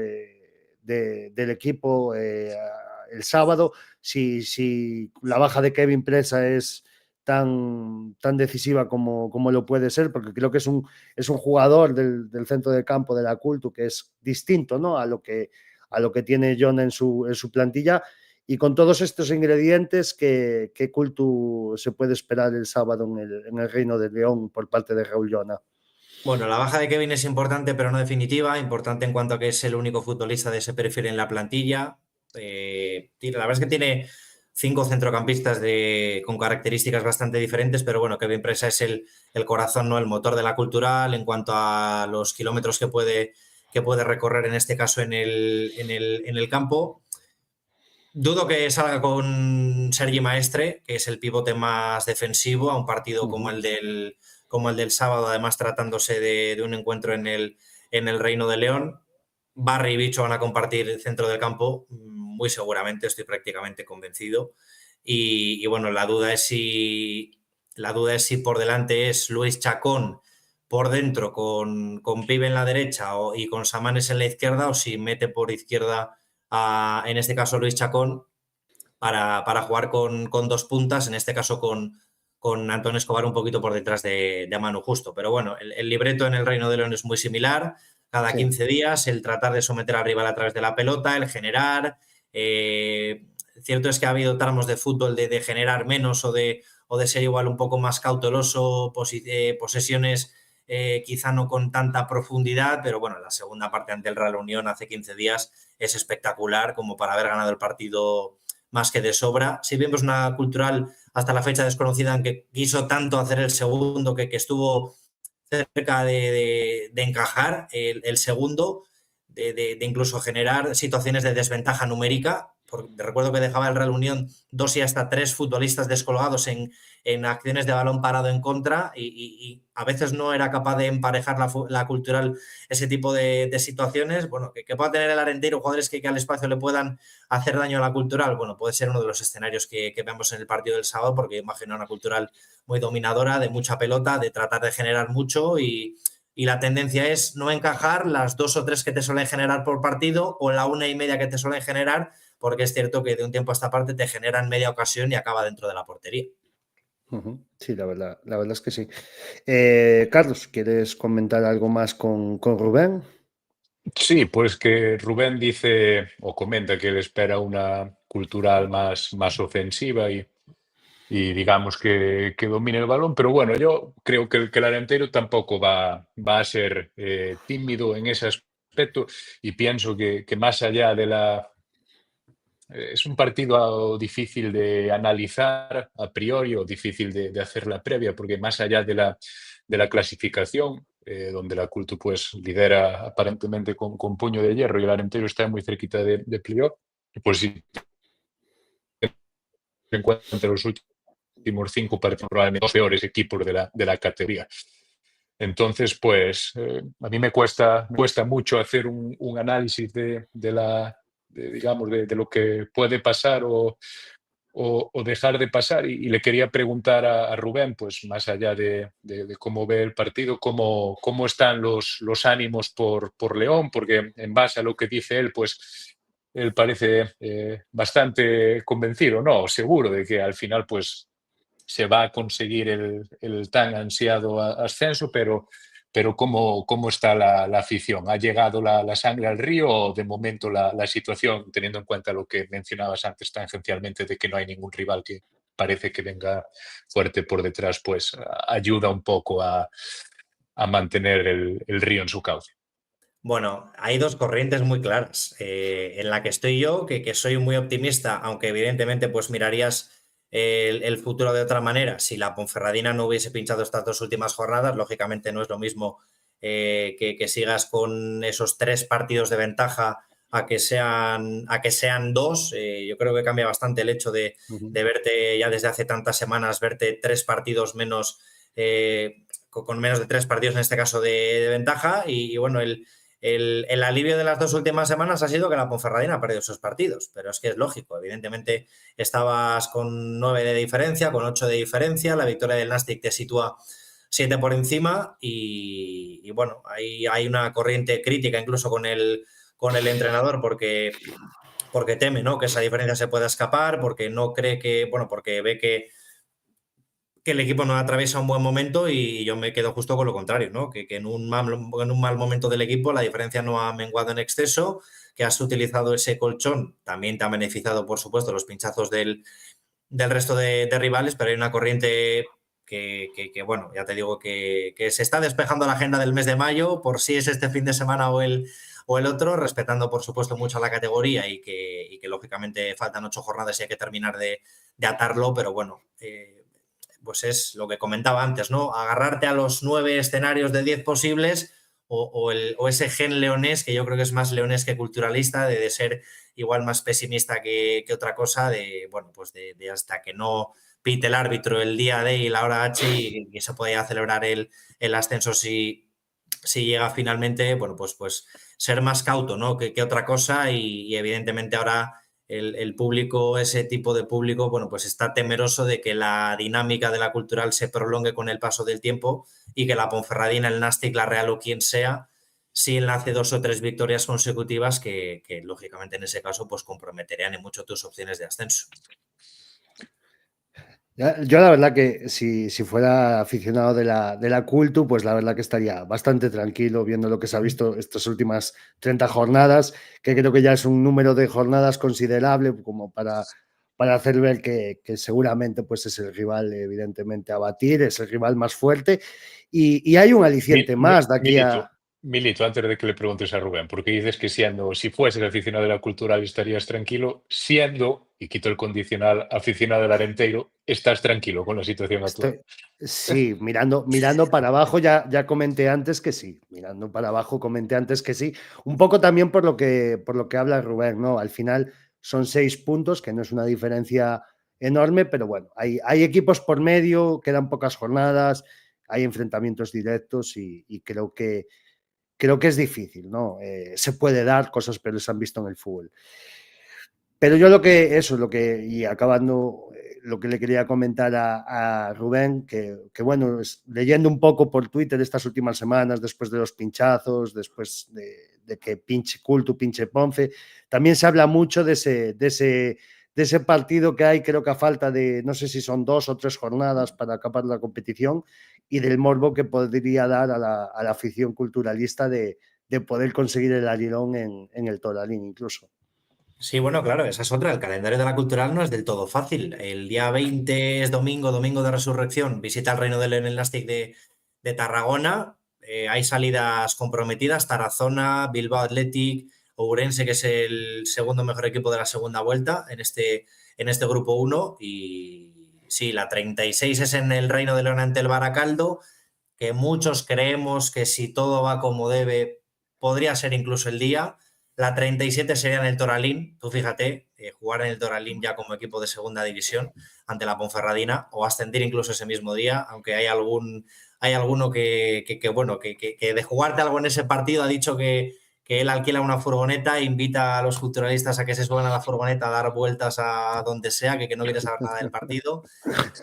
del equipo el sábado, si la baja de Kevin Presa es tan decisiva como lo puede ser, porque creo que es un jugador del centro del campo de la Culto que es distinto, ¿no?, a lo que tiene John en su plantilla. Y con todos estos ingredientes, ¿qué Culto se puede esperar el sábado en el Reino de León por parte de Raúl Llona? Bueno, la baja de Kevin es importante, pero no definitiva. Importante en cuanto a que es el único futbolista de ese perfil en la plantilla. La verdad es que tiene 5 centrocampistas con características bastante diferentes, pero bueno, Kevin Presa es el corazón, ¿no?, el motor de la Cultural en cuanto a los kilómetros que puede recorrer, en este caso en el campo. Dudo que salga con Sergi Maestre, que es el pivote más defensivo, a un partido como el del sábado, además tratándose de un encuentro en el Reino de León. Barry y Bicho van a compartir el centro del campo, muy seguramente, estoy prácticamente convencido. Y bueno, la duda es si por delante es Luis Chacón por dentro con Pibe en la derecha y con Samanes en la izquierda, o si mete por izquierda en este caso Luis Chacón para jugar con 2 puntas, en este caso con Antón Escobar un poquito por detrás de Manu Justo. Pero bueno, el libreto en el Reino de León es muy similar. Cada 15 días, el tratar de someter al rival a través de la pelota, el generar. Cierto es que ha habido tramos de fútbol de generar menos o de ser igual un poco más cauteloso, posesiones quizá no con tanta profundidad, pero bueno, la segunda parte ante el Real Unión hace 15 días es espectacular como para haber ganado el partido más que de sobra. Si bien es una Cultural hasta la fecha desconocida, en que quiso tanto hacer el segundo que estuvo cerca de encajar el segundo, de incluso generar situaciones de desventaja numérica. Recuerdo que dejaba el Real Unión 2 y hasta 3 futbolistas descolgados en acciones de balón parado en contra, y a veces no era capaz de emparejar la Cultural ese tipo de situaciones. Bueno, que pueda tener el Arenteiro jugadores que al espacio le puedan hacer daño a la Cultural, bueno, puede ser uno de los escenarios que veamos en el partido del sábado, porque imagino una Cultural muy dominadora, de mucha pelota, de tratar de generar mucho, y la tendencia es no encajar las 2 o 3 que te suelen generar por partido o la 1,5 que te suelen generar, porque es cierto que de un tiempo a esta parte te generan media ocasión y acaba dentro de la portería. Sí, la verdad es que sí. Carlos, ¿quieres comentar algo más con Rubén? Sí, pues que Rubén dice o comenta que él espera una Cultural más ofensiva y digamos que domine el balón, pero bueno, yo creo que el Arenteiro tampoco va a ser tímido en ese aspecto, y pienso que más allá de es un partido difícil de analizar a priori o difícil de hacer la previa, porque más allá de la clasificación, donde la Culto pues lidera aparentemente con puño de hierro y el Arenteiro está muy cerquita de playoff, pues si se encuentra los últimos 5 partidos, probablemente los peores equipos de la categoría. Entonces, pues a mí me cuesta mucho hacer un análisis de lo que puede pasar o dejar de pasar, y le quería preguntar a Rubén, pues más allá de cómo ve el partido, cómo están los ánimos por León, porque en base a lo que dice él, pues él parece bastante convencido, no, seguro de que al final pues se va a conseguir el tan ansiado ascenso, pero ¿cómo está la afición? ¿Ha llegado la sangre al río o de momento la situación, teniendo en cuenta lo que mencionabas antes tangencialmente de que no hay ningún rival que parece que venga fuerte por detrás, pues ayuda un poco a mantener el río en su cauce? Bueno, hay 2 corrientes muy claras. En la que estoy yo, que soy muy optimista, aunque evidentemente pues mirarías el futuro de otra manera. Si la Ponferradina no hubiese pinchado estas 2 últimas jornadas, lógicamente no es lo mismo que sigas con esos 3 partidos de ventaja a que sean 2. Yo creo que cambia bastante el hecho de verte ya desde hace tantas semanas, verte 3 partidos menos, con menos de 3 partidos en este caso de ventaja. Y bueno, el alivio de las 2 últimas semanas ha sido que la Ponferradina ha perdido esos partidos, pero es que es lógico. Evidentemente estabas con 9 de diferencia, con 8 de diferencia. La victoria del Nastic te sitúa 7 por encima y bueno, hay una corriente crítica incluso con el entrenador porque teme, ¿no?, que esa diferencia se pueda escapar, porque no cree que, bueno, porque ve que el equipo no atraviesa un buen momento, y yo me quedo justo con lo contrario, ¿no? Que en un mal momento del equipo la diferencia no ha menguado en exceso, que has utilizado ese colchón, también te ha beneficiado, por supuesto, los pinchazos del resto de rivales, pero hay una corriente que bueno, ya te digo que se está despejando la agenda del mes de mayo, por si es este fin de semana o el otro, respetando, por supuesto, mucho a la categoría y que lógicamente faltan 8 jornadas y hay que terminar de atarlo, pero bueno, pues es lo que comentaba antes, ¿no? Agarrarte a los 9 escenarios de 10 posibles o ese gen leonés, que yo creo que es más leonés que culturalista, de ser igual más pesimista que otra cosa, de bueno, pues de hasta que no pite el árbitro el día D y la hora H y se pueda celebrar el ascenso si llega finalmente, bueno, pues ser más cauto, ¿no?, que otra cosa, y evidentemente ahora el público, ese tipo de público, bueno, pues está temeroso de que la dinámica de la cultural se prolongue con el paso del tiempo y que la Ponferradina, el Nastic, la Real o quien sea, si enlace 2 o 3 victorias consecutivas que lógicamente en ese caso pues comprometerían en mucho tus opciones de ascenso. Yo la verdad que si fuera aficionado de la Cultu, pues la verdad que estaría bastante tranquilo viendo lo que se ha visto estas últimas 30 jornadas, que creo que ya es un número de jornadas considerable como para hacer ver que seguramente pues es el rival evidentemente a batir, es el rival más fuerte, y hay un aliciente más de aquí a... Milito, antes de que le preguntes a Rubén, porque dices que si fueses aficionado de la cultural estarías tranquilo, y quito el condicional, aficionado del Arenteiro, estás tranquilo con la situación actual. Sí, mirando para abajo ya comenté antes que sí, mirando para abajo comenté antes que sí, un poco también por lo que habla Rubén, ¿no? Al final son 6 puntos, que no es una diferencia enorme, pero bueno, hay equipos por medio, quedan pocas jornadas, hay enfrentamientos directos y creo que es difícil, ¿no? Se puede dar cosas, pero se han visto en el fútbol. Pero yo y acabando, lo que le quería comentar a Rubén, que bueno, leyendo un poco por Twitter estas últimas semanas, después de los pinchazos, después de que pinche Cultu, pinche Ponfe, también se habla mucho de ese partido que hay, creo que a falta de, no sé si son 2 o 3 jornadas para acabar la competición, y del morbo que podría dar a la afición culturalista de poder conseguir el alirón en el Toralín incluso. Sí, bueno, claro, esa es otra. El calendario de la cultural no es del todo fácil. El día 20 es domingo de Resurrección, visita al Reino de León, el Nastic de Tarragona. Hay salidas comprometidas: Tarazona, Bilbao Athletic, Ourense, que es el segundo mejor equipo de la segunda vuelta en este grupo 1. Y sí, la 36 es en el Reino de León ante el Baracaldo, que muchos creemos que si todo va como debe, podría ser incluso el día. La 37 sería en el Toralín. Tú fíjate, jugar en el Toralín ya como equipo de segunda división ante la Ponferradina, o ascender incluso ese mismo día, aunque hay alguno que de jugarte algo en ese partido ha dicho que él alquila una furgoneta e invita a los culturalistas a que se suban a la furgoneta a dar vueltas a donde sea, que no quiere saber nada del partido.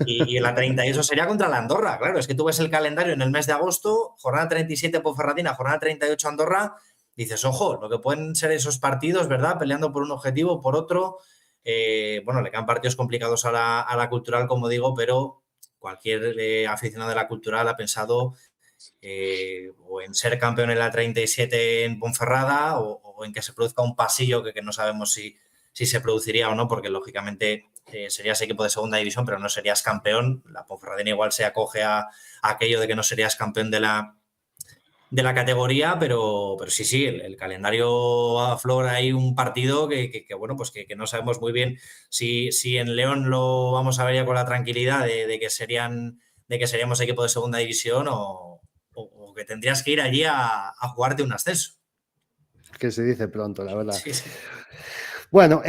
Y en la 30, y eso sería contra la Andorra. Claro, es que tú ves el calendario en el mes de agosto, jornada 37 Ponferradina, jornada 38 Andorra. Dices, ojo, lo que pueden ser esos partidos, ¿verdad? Peleando por un objetivo, por otro. Bueno, le quedan partidos complicados a la cultural, como digo, pero cualquier aficionado de la cultural ha pensado o en ser campeón en la 37 en Ponferrada, o en que se produzca un pasillo que no sabemos si se produciría o no, porque lógicamente serías equipo de segunda división, pero no serías campeón. La Ponferradina igual se acoge a aquello de que no serías campeón de la categoría, pero sí, el calendario aflora ahí un partido que bueno, pues que no sabemos muy bien si en León lo vamos a ver ya con la tranquilidad de que seríamos equipo de segunda división, o o que tendrías que ir allí a jugarte un ascenso. Que se dice pronto, la verdad. Sí, sí. Bueno,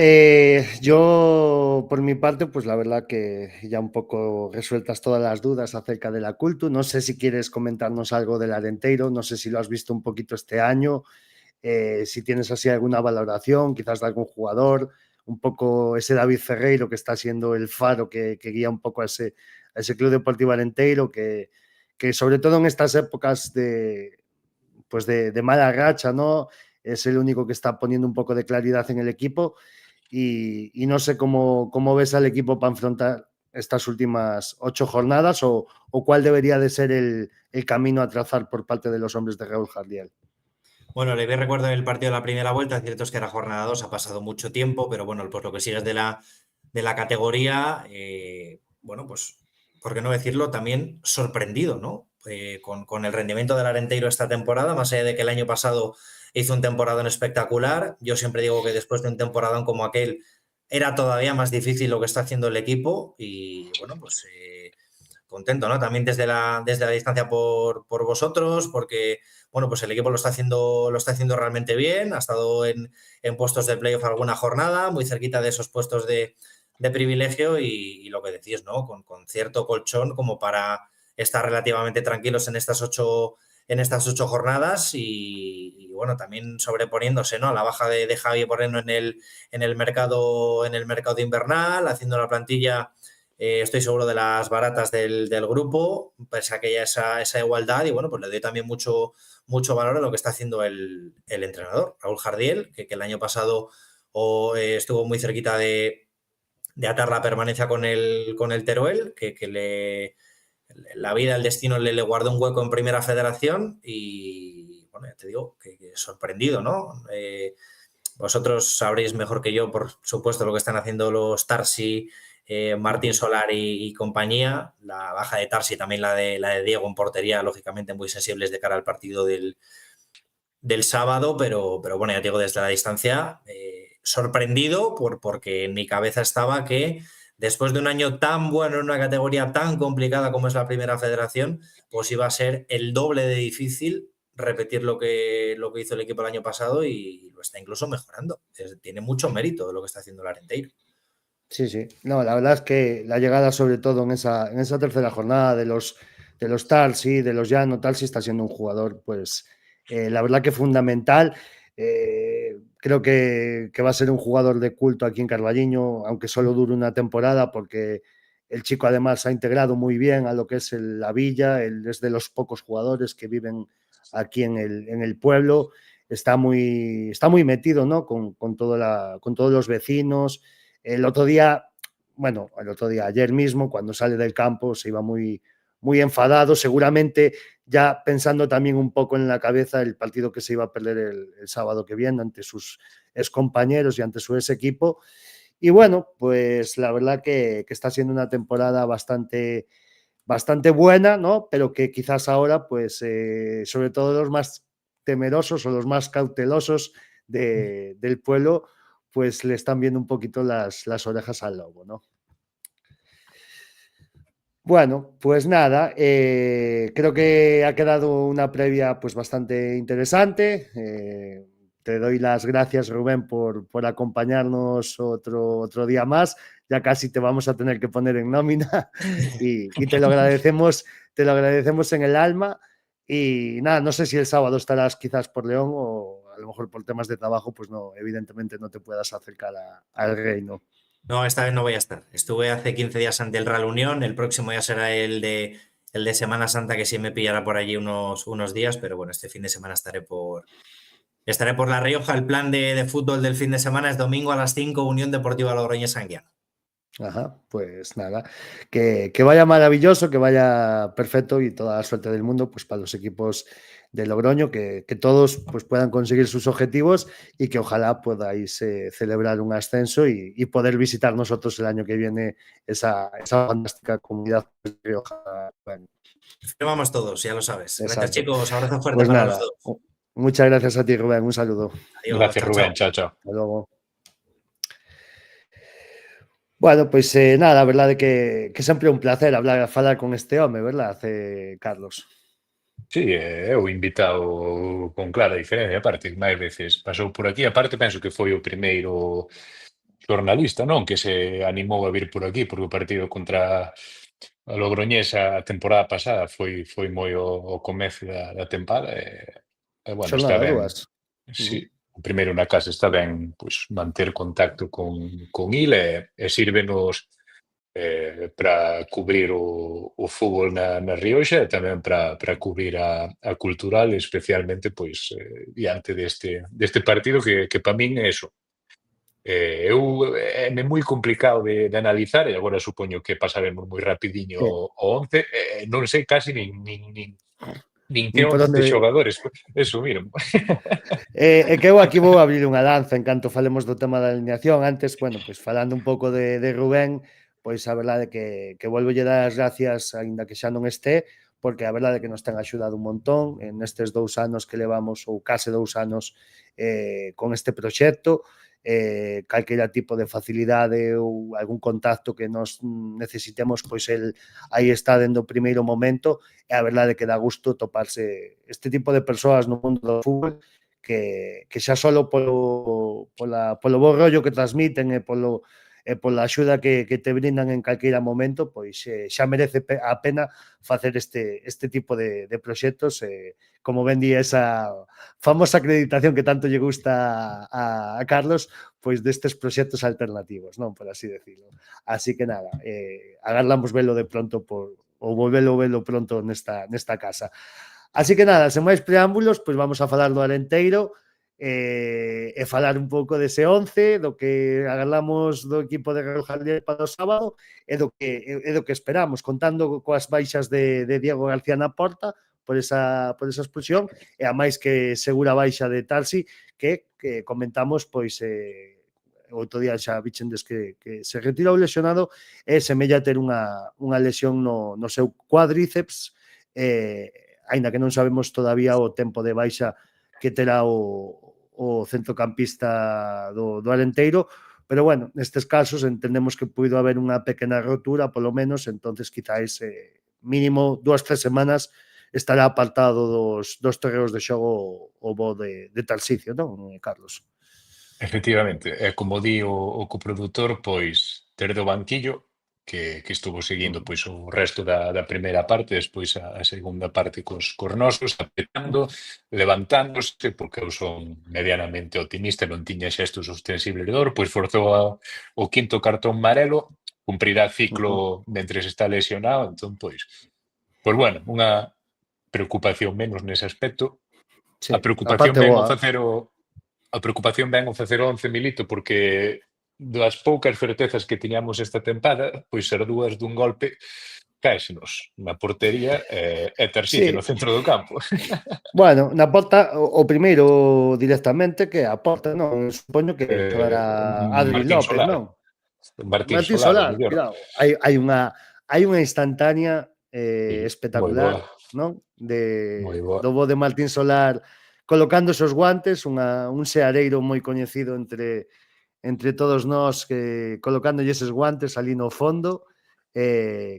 yo por mi parte, pues la verdad que ya un poco resueltas todas las dudas acerca de la Cultu. No sé si quieres comentarnos algo del Arenteiro, no sé si lo has visto un poquito este año, si tienes así alguna valoración, quizás de algún jugador, un poco ese David Ferreiro que está siendo el faro que guía un poco a ese Club Deportivo Arenteiro, que sobre todo en estas épocas pues de mala racha, ¿no? Es el único que está poniendo un poco de claridad en el equipo y no sé cómo ves al equipo para afrontar estas últimas 8 jornadas o cuál debería de ser el camino a trazar por parte de los hombres de Raúl Jardiel. Bueno, le vi recuerdo el partido de la primera vuelta, cierto es que era jornada 2, ha pasado mucho tiempo, pero bueno, por lo que sigues de la categoría, bueno, pues, ¿por qué no decirlo? También sorprendido, ¿no? Con el rendimiento del Arenteiro esta temporada, más allá de que el año pasado hizo un temporadón espectacular. Yo siempre digo que después de un temporadón como aquel era todavía más difícil lo que está haciendo el equipo y bueno, pues contento, ¿no? También desde la distancia por vosotros, porque bueno, pues el equipo lo está haciendo realmente bien, ha estado en puestos de playoff alguna jornada, muy cerquita de esos puestos de privilegio y lo que decís, ¿no? Con cierto colchón como para estar relativamente tranquilos en estas 8 jornadas y bueno, también sobreponiéndose, ¿no? A la baja de Javi Moreno en el mercado invernal, haciendo la plantilla, estoy seguro, de las baratas del grupo, pese a que haya esa igualdad y bueno, pues le doy también mucho valor a lo que está haciendo el entrenador, Raúl Jardiel, que el año pasado estuvo muy cerquita de atar la permanencia con el Teruel, que la vida, el destino le guardó un hueco en Primera Federación y, bueno, ya te digo, que sorprendido, ¿no? Vosotros sabréis mejor que yo, por supuesto, lo que están haciendo los Tarsi, Martín Solari y compañía. La baja de Tarsi, también la de Diego en portería, lógicamente muy sensibles de cara al partido del sábado, pero bueno, ya te digo, desde la distancia, sorprendido porque en mi cabeza estaba que después de un año tan bueno en una categoría tan complicada como es la Primera Federación, pues iba a ser el doble de difícil repetir lo que hizo el equipo el año pasado y lo está incluso mejorando. Tiene mucho mérito de lo que está haciendo el Arenteiro. Sí, sí. No, la verdad es que la llegada, sobre todo en esa tercera jornada de los Tarsi, de los Llano, Tarsi está siendo un jugador, pues, la verdad que fundamental. Creo que va a ser un jugador de culto aquí en Carballiño, aunque solo dure una temporada, porque el chico además ha integrado muy bien a lo que es la villa. Él es de los pocos jugadores que viven aquí en el pueblo. Está muy metido, ¿no? con todos los vecinos. Ayer mismo, cuando sale del campo, se iba muy, muy enfadado, seguramente ya pensando también un poco en la cabeza el partido que se iba a perder el sábado que viene ante sus excompañeros y ante su ex equipo. Y bueno, pues la verdad que está siendo una temporada bastante buena, ¿no? Pero que quizás ahora, pues, sobre todo los más temerosos o los más cautelosos del pueblo, pues le están viendo un poquito las orejas al lobo, ¿no? Bueno, pues nada, creo que ha quedado una previa pues bastante interesante. Te doy las gracias, Rubén, por acompañarnos otro día más. Ya casi te vamos a tener que poner en nómina y te lo agradecemos en el alma. Y nada, no sé si el sábado estarás quizás por León o a lo mejor por temas de trabajo, pues no, evidentemente no te puedas acercar al Reino. No, esta vez no voy a estar. Estuve hace 15 días ante el Real Unión, el próximo ya será el de Semana Santa, que sí me pillará por allí unos días, pero bueno, este fin de semana estaré por La Rioja. El plan de fútbol del fin de semana es domingo a las 5, Unión Deportiva Logroñés-Anguiano. Ajá, pues nada, que vaya maravilloso, que vaya perfecto y toda la suerte del mundo pues para los equipos de Logroño, que todos pues puedan conseguir sus objetivos y que ojalá podáis celebrar un ascenso y poder visitar nosotros el año que viene esa fantástica comunidad de Rioja. Bueno. Firmamos todos, ya lo sabes. Exacto. Gracias, chicos, abrazo fuerte pues para nada, los dos. Muchas gracias a ti, Rubén, un saludo. Adiós, Gracias, chao, Rubén, chao. chao. Hasta luego. Bueno, pues nada, la verdad de que sempre un placer falar con este home, verdad, Carlos? Sí, é o invitado con clara diferencia, aparte, máis veces pasou por aquí, aparte penso que foi o primeiro xornalista, non, que se animou a vir por aquí, porque o partido contra a Logroñés a temporada pasada foi moi o comezo da tempada e bueno, está Xornada ben, 2. sí, o primeiro na casa está ben, pois, manter contacto con il e sírvenos para cubrir o fútbol na Rioxa e tamén para cubrir a cultural, especialmente pois diante deste partido que para min é eso. É moi complicado de analizar e agora supoño que pasaremos moi rapidiño Sí. o 11 non sei casi nin que Nin por 11 onde... xogadores, eso, mira. E que eu aquí vou abrir unha lanza en canto falemos do tema da alineación. Antes, bueno, pois falando un pouco de Rubén, pois a verdade que volvo lle dar as gracias, aínda que xa non este, porque a verdade que nos ten axudado un montón en estes 2 anos que levamos, ou case 2 anos, con este proxecto. Calquera tipo de facilidade ou algún contacto que nos necesitemos, pois el aí está dende o primeiro momento, e a verdade que dá gusto toparse este tipo de persoas no mundo do fútbol que xa solo polo bo rollo que transmiten e pola axuda que te brindan en calqueira momento, pois xa merece a pena facer este tipo de proxectos, como ben di esa famosa acreditación que tanto lle gusta a Carlos, pois destes proxectos alternativos, non, por así decirlo. Así que nada, agardamos velo de pronto ou volvelo velo pronto nesta casa. Así que nada, sen máis preámbulos, pois vamos a falar do Arenteiro e falar un pouco dese 11, do que agardamos do equipo de Raúl Jardiel para o sábado e do que esperamos, contando coas baixas de Diego García na porta por esa expulsión e a máis que segura baixa de Tarsi que comentamos pois outro día xa vichendes que se retirou lesionado e semella ter unha lesión no seu cuádriceps aínda que non sabemos todavía o tempo de baixa que terá o centrocampista do Arenteiro, pero bueno, nestes casos entendemos que puido haber unha pequena rotura, polo menos, entonces quizáis mínimo 2-3 semanas estará apartado dos terreos de xogo o bo de Tarsicio, non, Carlos? Efectivamente, e como di o coprodutor, pois ter do banquillo que estuvo seguindo pois o resto da primeira parte, despois a segunda parte cos nosos, apretando, levantándose, porque eu son medianamente optimista, non tiña xestos ostensibles de dor, pois forzou o quinto cartón amarelo, cumprirá ciclo mentres está lesionado, entón pois bueno, unha preocupación menos nese aspecto. Sí, A preocupación aparte ven ao boa. facer a preocupación ven ao facer 11 Milito porque das poucas certezas que tiñamos esta tempada, pois ser dúas dun golpe caésenos na portería e Tarsicio Sí, no centro do campo. bueno, na porta o primeiro directamente que a porta, non? Supoño que xogará Adri Martín López, Solar. non? Martín Martín Solar, o Solar, mellor. cuidado. Hai unha instantánea Sí, moi espectacular, boa, non? moi boa. Do bo de Martín Solar colocando esos guantes, un seareiro moi coñecido entre todos nós que colocándolle eses guantes ali no fondo,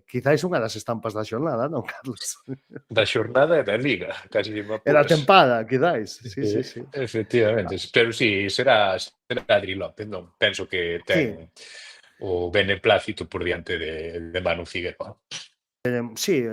quizáis unha das estampas da xornada, non, Carlos? Da xornada e da Liga, casi me E da apuras. tempada, quizáis. Sí. Efectivamente, pero sí, será Adri López, non? Penso que Sí, ten o beneplácito por diante de Manu Figueroa. sí,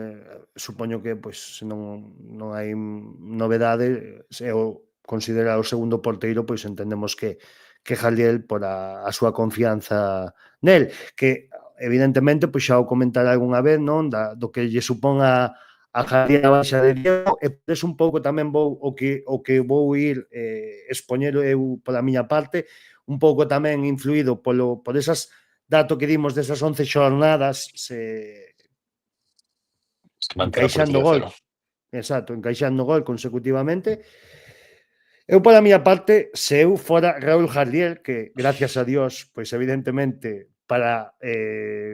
supoño que pois se non hai novedade, se o considera o segundo porteiro, pois entendemos que Jaldiel por a súa confianza nel, que evidentemente pois xa o comentará algunha vez, non, do que lle supón a Jaldiel a baixa de Diego e por eso un pouco tamén vou o que vou ir expoñer eu pola miña parte, un pouco tamén influído por esas dato que dimos desas 11 xornadas Que mantén a encaixando portería gol. cero. Exacto, encaixando gol consecutivamente. Eu, pola miña parte, se eu fora Raúl Jardiel, que, gracias a Dios, pois evidentemente, para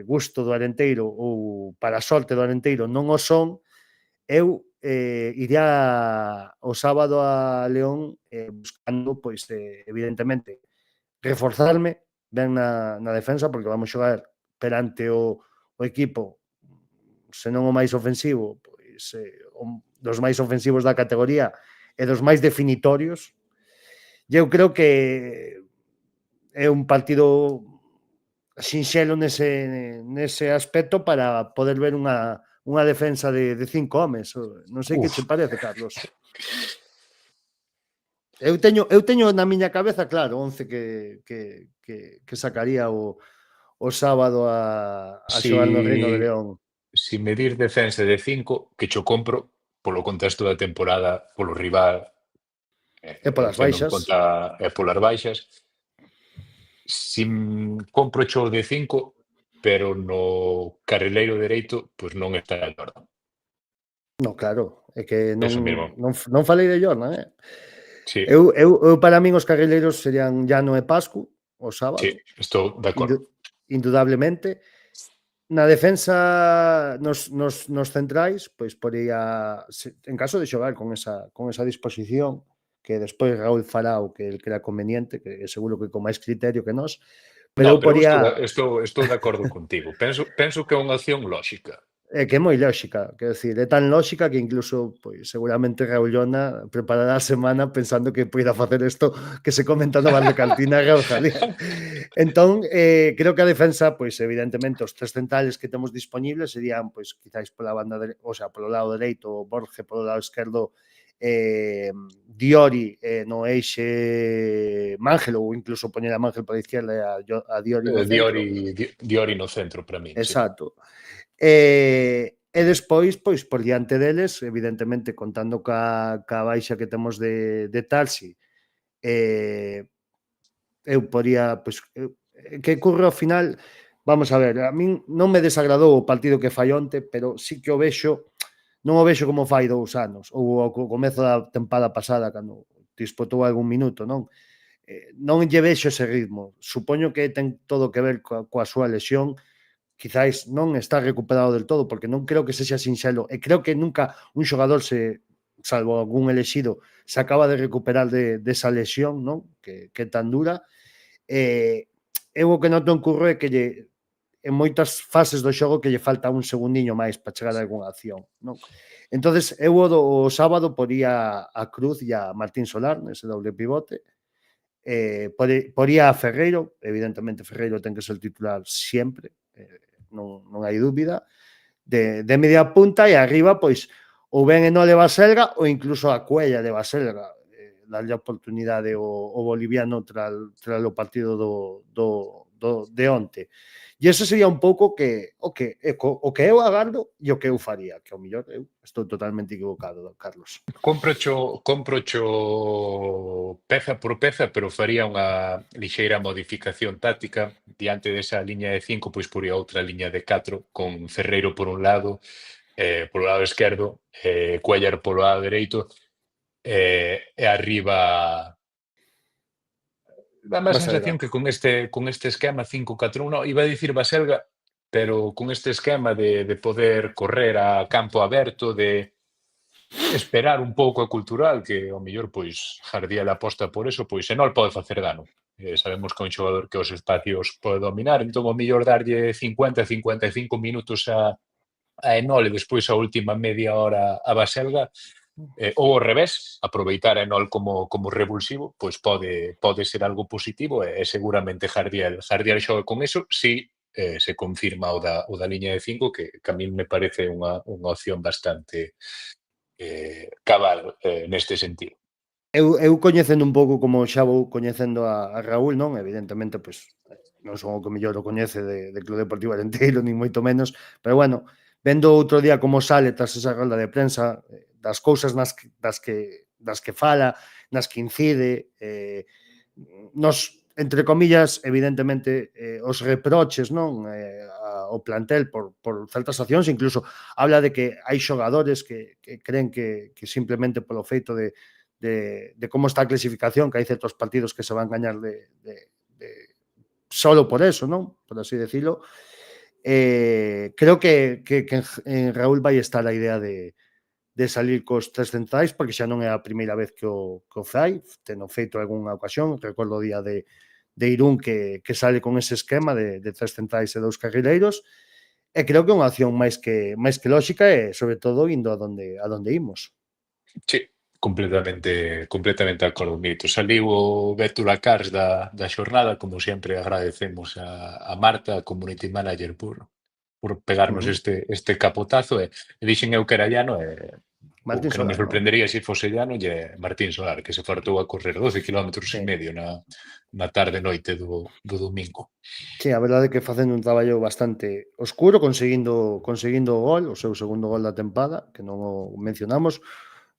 gusto do Arenteiro ou para a sorte do Arenteiro non o son, eu iría o sábado a León buscando, pois, evidentemente, reforzarme ben na defensa, porque vamos xogar perante o equipo, senón o máis ofensivo, pois dos máis ofensivos da categoría e dos máis definitorios. E eu creo que é un partido sinxelo nese aspecto para poder ver unha defensa de 5 homes. Non sei que che parece, Carlos. Eu teño na miña cabeza, claro, 11 que sacaría o sábado a xogar no Reino de León. Si medir defensa de 5, que cho compro polo contexto da temporada, polo rival, E polas tendo en baixas. conta polas baixas. Si compro cho de 5, pero no carrileiro dereito, pois non está Jordan. No, claro, é que Eso mesmo. non falei de Jordan, Sí, Eu para min os carrileiros serían Llano e Pascu o sábado, sí, estou de acordo. indudablemente. Na defensa, nos centrais, pois poría, en caso de xogar con esa disposición, que despois Raúl fará o que el crea conveniente, que seguro que con máis criterio que nós, pero No, eu pero poría, estou de acordo contigo. Penso que é unha opción lóxica. é que é moi lógica, quero dicir, é tan lógica que incluso, pois, seguramente Raúl Llona preparará a semana pensando que poida facer isto que se comenta no Valdecantina e Real Jalía. Entón, creo que a defensa, pois, evidentemente, os tres centrales que temos disponibles serían, pois, quizáis pola banda, polo lado dereito, Borge, polo lado esquerdo, Diori no eixe Mángel, ou incluso poñer a Mángel pola izquierda e a Diori no centro. Diori no centro, para mí. Exacto. E despois, pois, por diante deles, evidentemente, contando ca baixa que temos de Tarsi, eu poría, pois, que curre ao final, vamos a ver, a min non me desagradou o partido que fai onte, pero sí que o vexo, non o vexo como fai 2 anos, ou ao comezo da tempada pasada, cando disputou algún minuto, non? Non lle vexo ese ritmo. Supoño que ten todo que ver coa súa lesión, quizáis non está recuperado del todo, porque non creo que sexa sinxelo, e creo que nunca un xogador salvo algún elexido, se acaba de recuperar desa lesión, non? Que é tan dura. Eu o que noto en Curro é que en moitas fases do xogo que lle falta un segundiño máis para chegar a algunha acción, non? Entonces, eu o sábado poría a Cruz e a Martín Solar nese doble pivote, poría a Ferreiro, evidentemente Ferreiro ten que ser titular sempre, non hai dúbida, de media punta, e arriba, pois, ou ben Enol de Baselga ou incluso a Cuella de Baselga, darlle a oportunidade o boliviano tras o partido de onte. E ese sería un pouco o que eu agardo e o que eu faría, que ao mellor eu estou totalmente equivocado, Carlos. Comprocho peza por peza, pero faría unha lixeira modificación táctica. Diante desa liña de 5, pois poría outra liña de 4 con Ferreiro por un lado, polo lado esquerdo, Cuellar polo lado dereito, e arriba dá má sensación que con este esquema 5-4-1, iba a dicir Baselga, pero con este esquema de poder correr a campo aberto, de esperar un pouco a Cultural, que ao mellor pois Jardiel aposta por eso, pois Enol pode facer dano. Sabemos que é un xogador que os espacios pode dominar, entón ao mellor darlle 50-55 minutos a Enol e despois a última media hora a Baselga, ou ao revés, aproveitar a Enol como revulsivo, pois pode ser algo positivo, e seguramente Jardiel xoga con eso, si se confirma o da liña de 5, que a mí me parece unha opción bastante cabal neste sentido. Eu coñecendo un pouco como xa vou coñecendo a Raúl, non? Evidentemente, pois, non son o que mellor o coñece de Club Deportivo Arenteiro, nin moito menos, pero bueno, vendo outro día como sale tras esa rolda de prensa, das cousas das que fala, nas que incide, nos, entre comillas, evidentemente, os reproches, non? Ao plantel por certas accións, incluso habla de que hai xogadores que creen que simplemente polo feito de como está a clasificación, que hai certos partidos que se van gañar solo por eso, non? Por así decirlo. Creo que en Raúl vai estar a idea de salir cos tres centrais, porque xa non é a primeira vez que o fai, teno feito algunha ocasión, recordo o día de Irún que sale con ese esquema de tres centrais e 2 carrileiros, creo que é unha opción máis que lógica e, sobre todo, indo a donde imos. Sí, completamente de acordo, Mito. Saliu o Beto Lacars da xornada, como sempre agradecemos a Marta, a community manager, por pegarnos este capotazo e dixen eu que era llano e o Martín que non me Solar, ¿no? sorprendería se fose llano lle Martín Solar, que se fartou a correr 12 kilómetros e Sí. medio na tarde-noite do domingo. Sí, a verdade é que facendo un traballo bastante oscuro, conseguindo o gol, o seu segundo gol da tempada, que non o mencionamos,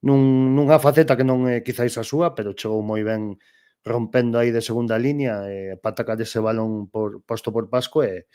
nunha faceta que non é quizáis a súa, pero chegou moi ben rompendo aí de segunda línea para atacar ese balón posto por Pasco e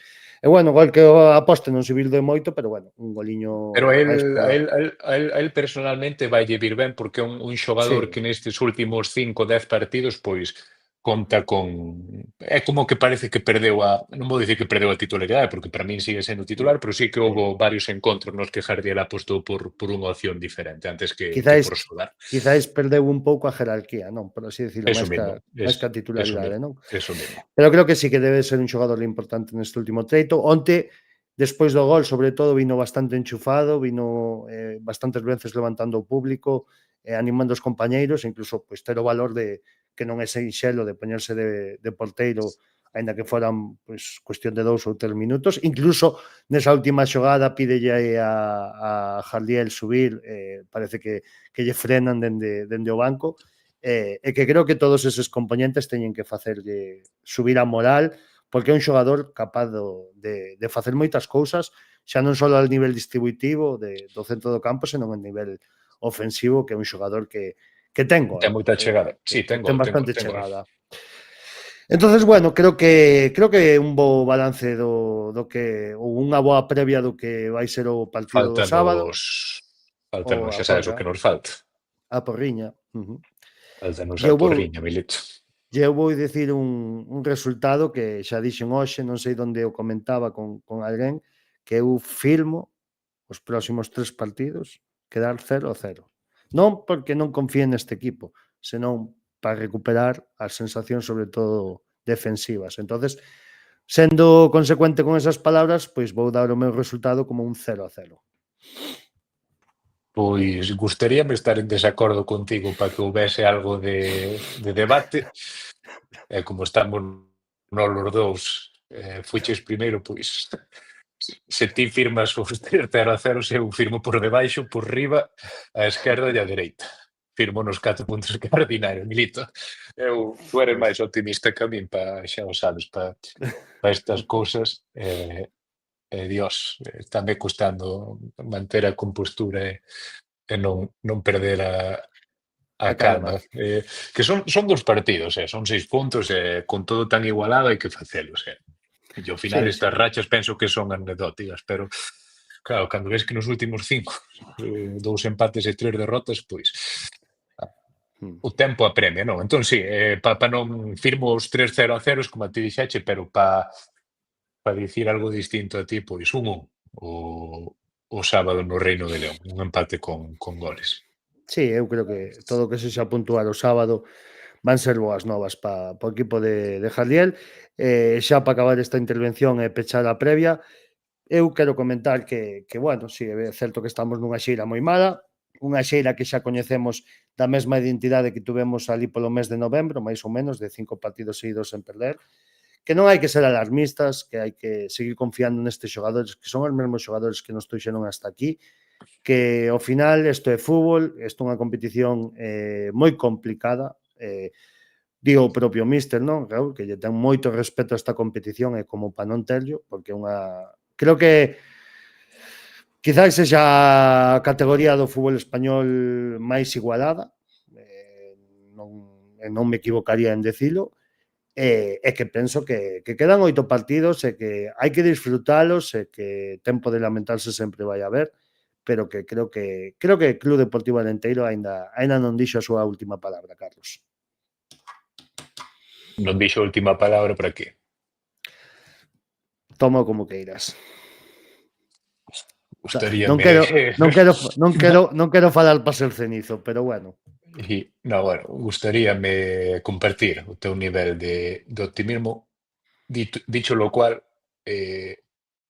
bueno, gol que a poste non se vir de moito, pero bueno, un goliño Pero a máis para... él personalmente vaille vir ben porque é un xogador Sí, que nestes últimos 5 10 partidos pois conta con... É como que parece que perdeu non vou dicir que perdeu a titularidade porque para min sigue sendo titular, pero sí que houve varios encontros nos que Jardiel apostou por unha opción diferente antes que por xogar. quizáis perdeu un pouco a jerarquía, non? Por así decirlo, Eso máis mesmo, que a titularidade, non? eso mesmo. Pero creo que sí que debe ser un xogador importante neste último treito. Onte, despois do gol, sobre todo, vino bastante enchufado, vino bastantes veces levantando o público, animando os compañeiros, incluso pois, ter o valor de que non é sinxelo de poñerse de porteiro, aínda que foran pois, cuestión de 2 ou 3 minutos. Incluso nesa última xogada pídelle a Jardiel subir, parece que lle frenan dende o banco, e que creo que todos eses componentes teñen que facerlle subir a moral, porque é un xogador capaz de facer moitas cousas, xa non só ao nivel distributivo do centro do campo, senón a nivel ofensivo, que é un xogador que ten gol. Ten moita chegada. Sí, ten gol, bastante ten gol. chegada. Entonces, bueno, creo que é un bo balance do que ou unha boa previa do que vai ser o partido do sábado. Faltanos, xa sabes o que nos falta. A porriña. Faltanos a porriña, Milito. Eu vou dicir un resultado que xa dixen hoxe, non sei onde o comentaba con alguén, que eu firmo os próximos 3 partidos quedar 0-0. Non porque non confíe neste equipo, senón para recuperar as sensacións, sobre todo defensivas. Entonces, sendo consecuente con esas palabras, pois vou dar o meu resultado como un 0-0. Pois gustaríame estar en desacordo contigo para que houvese algo de debate. E como estamos nos los dous fuches primeiro, pois se ti firmas os 0-0, eu firmo por debaixo, por riba, a esquerda e a dereita. Firmo nos 4 puntos cardinais, Milito. Tu eres máis optimista que a min, xa o sabes, para estas cousas. Dios, estáme costando manter a compostura e non perder a calma. Que son 2 partidos, son 6 puntos, con todo tan igualado hai que facelos. E ao final estas rachas penso que son anecdóticas, pero claro, cando ves que nos últimos 5 2 empates e 3 derrotas, pois o tempo apremia, non? Entón, sí, para non firmo os 3-0 como a ti dixeche, pero para dicir algo distinto a ti, pois 1-1 o sábado no Reino de León, un empate con goles. Sí, eu creo que todo o que sexa puntuar o sábado van ser boas novas para o equipo de Jardiel. Xa para acabar esta intervención e pechar a previa, eu quero comentar que bueno, sí, é certo que estamos nunha xeira moi mala, unha xeira que xa coñecemos da mesma identidade que tuvemos ali polo mes de novembro, máis ou menos, de 5 partidos seguidos sen perder, que non hai que ser alarmistas, que hai que seguir confiando nestes xogadores, que son os mesmos xogadores que nos trouxeron hasta aquí, que ao final isto é fútbol, isto é unha competición moi complicada, digo o propio míster, non? Claro, que lle ten moito respeto a esta competición e como para non terlo, porque é unha... Creo que quizás sexa a categoría do fútbol español máis igualada, non me equivocaría en decilo, e que penso que quedan 8 partidos e que hai que disfrutalos e que tempo de lamentarse sempre vai haber, pero que creo que o Club Deportivo Arenteiro aínda non dixo a súa última palabra, Carlos. Non dixo a última palabra para que? Toma como queiras. Gustaríame... Non quero falar para ser cenizo, pero bueno. Gustaríame compartir o teu nivel de optimismo. Dicho lo cual,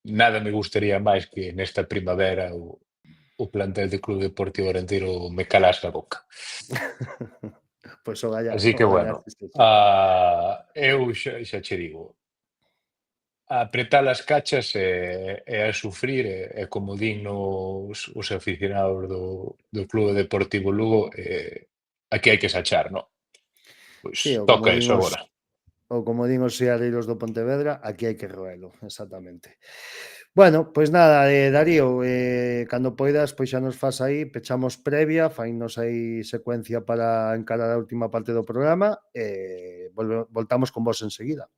nada me gustaría máis que nesta primavera o plantel de Club Deportivo Arenteiro me calase a boca. Pois Así que, ogallá bueno, que sexa. eu xa che digo, a apretar as cachas e a sufrir, e como din os aficionados do Club Deportivo Lugo, aquí hai que sachar, non? Sí, Pois toca eso agora. ou como din os seareiros do Pontevedra, aquí hai que roelo, exactamente. Bueno, pois nada, Darío, cando poidas, pois xa nos fas aí, pechamos previa, fainos aí secuencia para encarar a última parte do programa e voltamos con vos enseguida.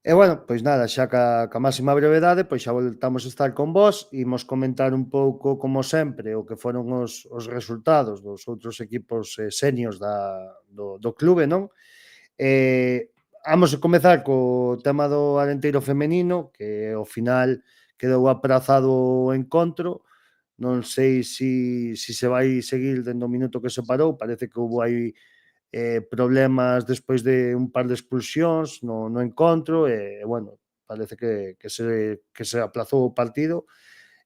E bueno, pois nada, xa ca máxima brevedade, pois xa voltamos a estar con vós, imos comentar un pouco, como sempre, o que foron os resultados dos outros equipos seniors do clube, non? Vamos a comezar co tema do Arenteiro femenino, que ao final quedou aprazado o encontro, non sei si se vai seguir dende o minuto que se parou, parece que houve aí problemas despois de un par de expulsións no encontro e bueno, parece que se aplazou o partido,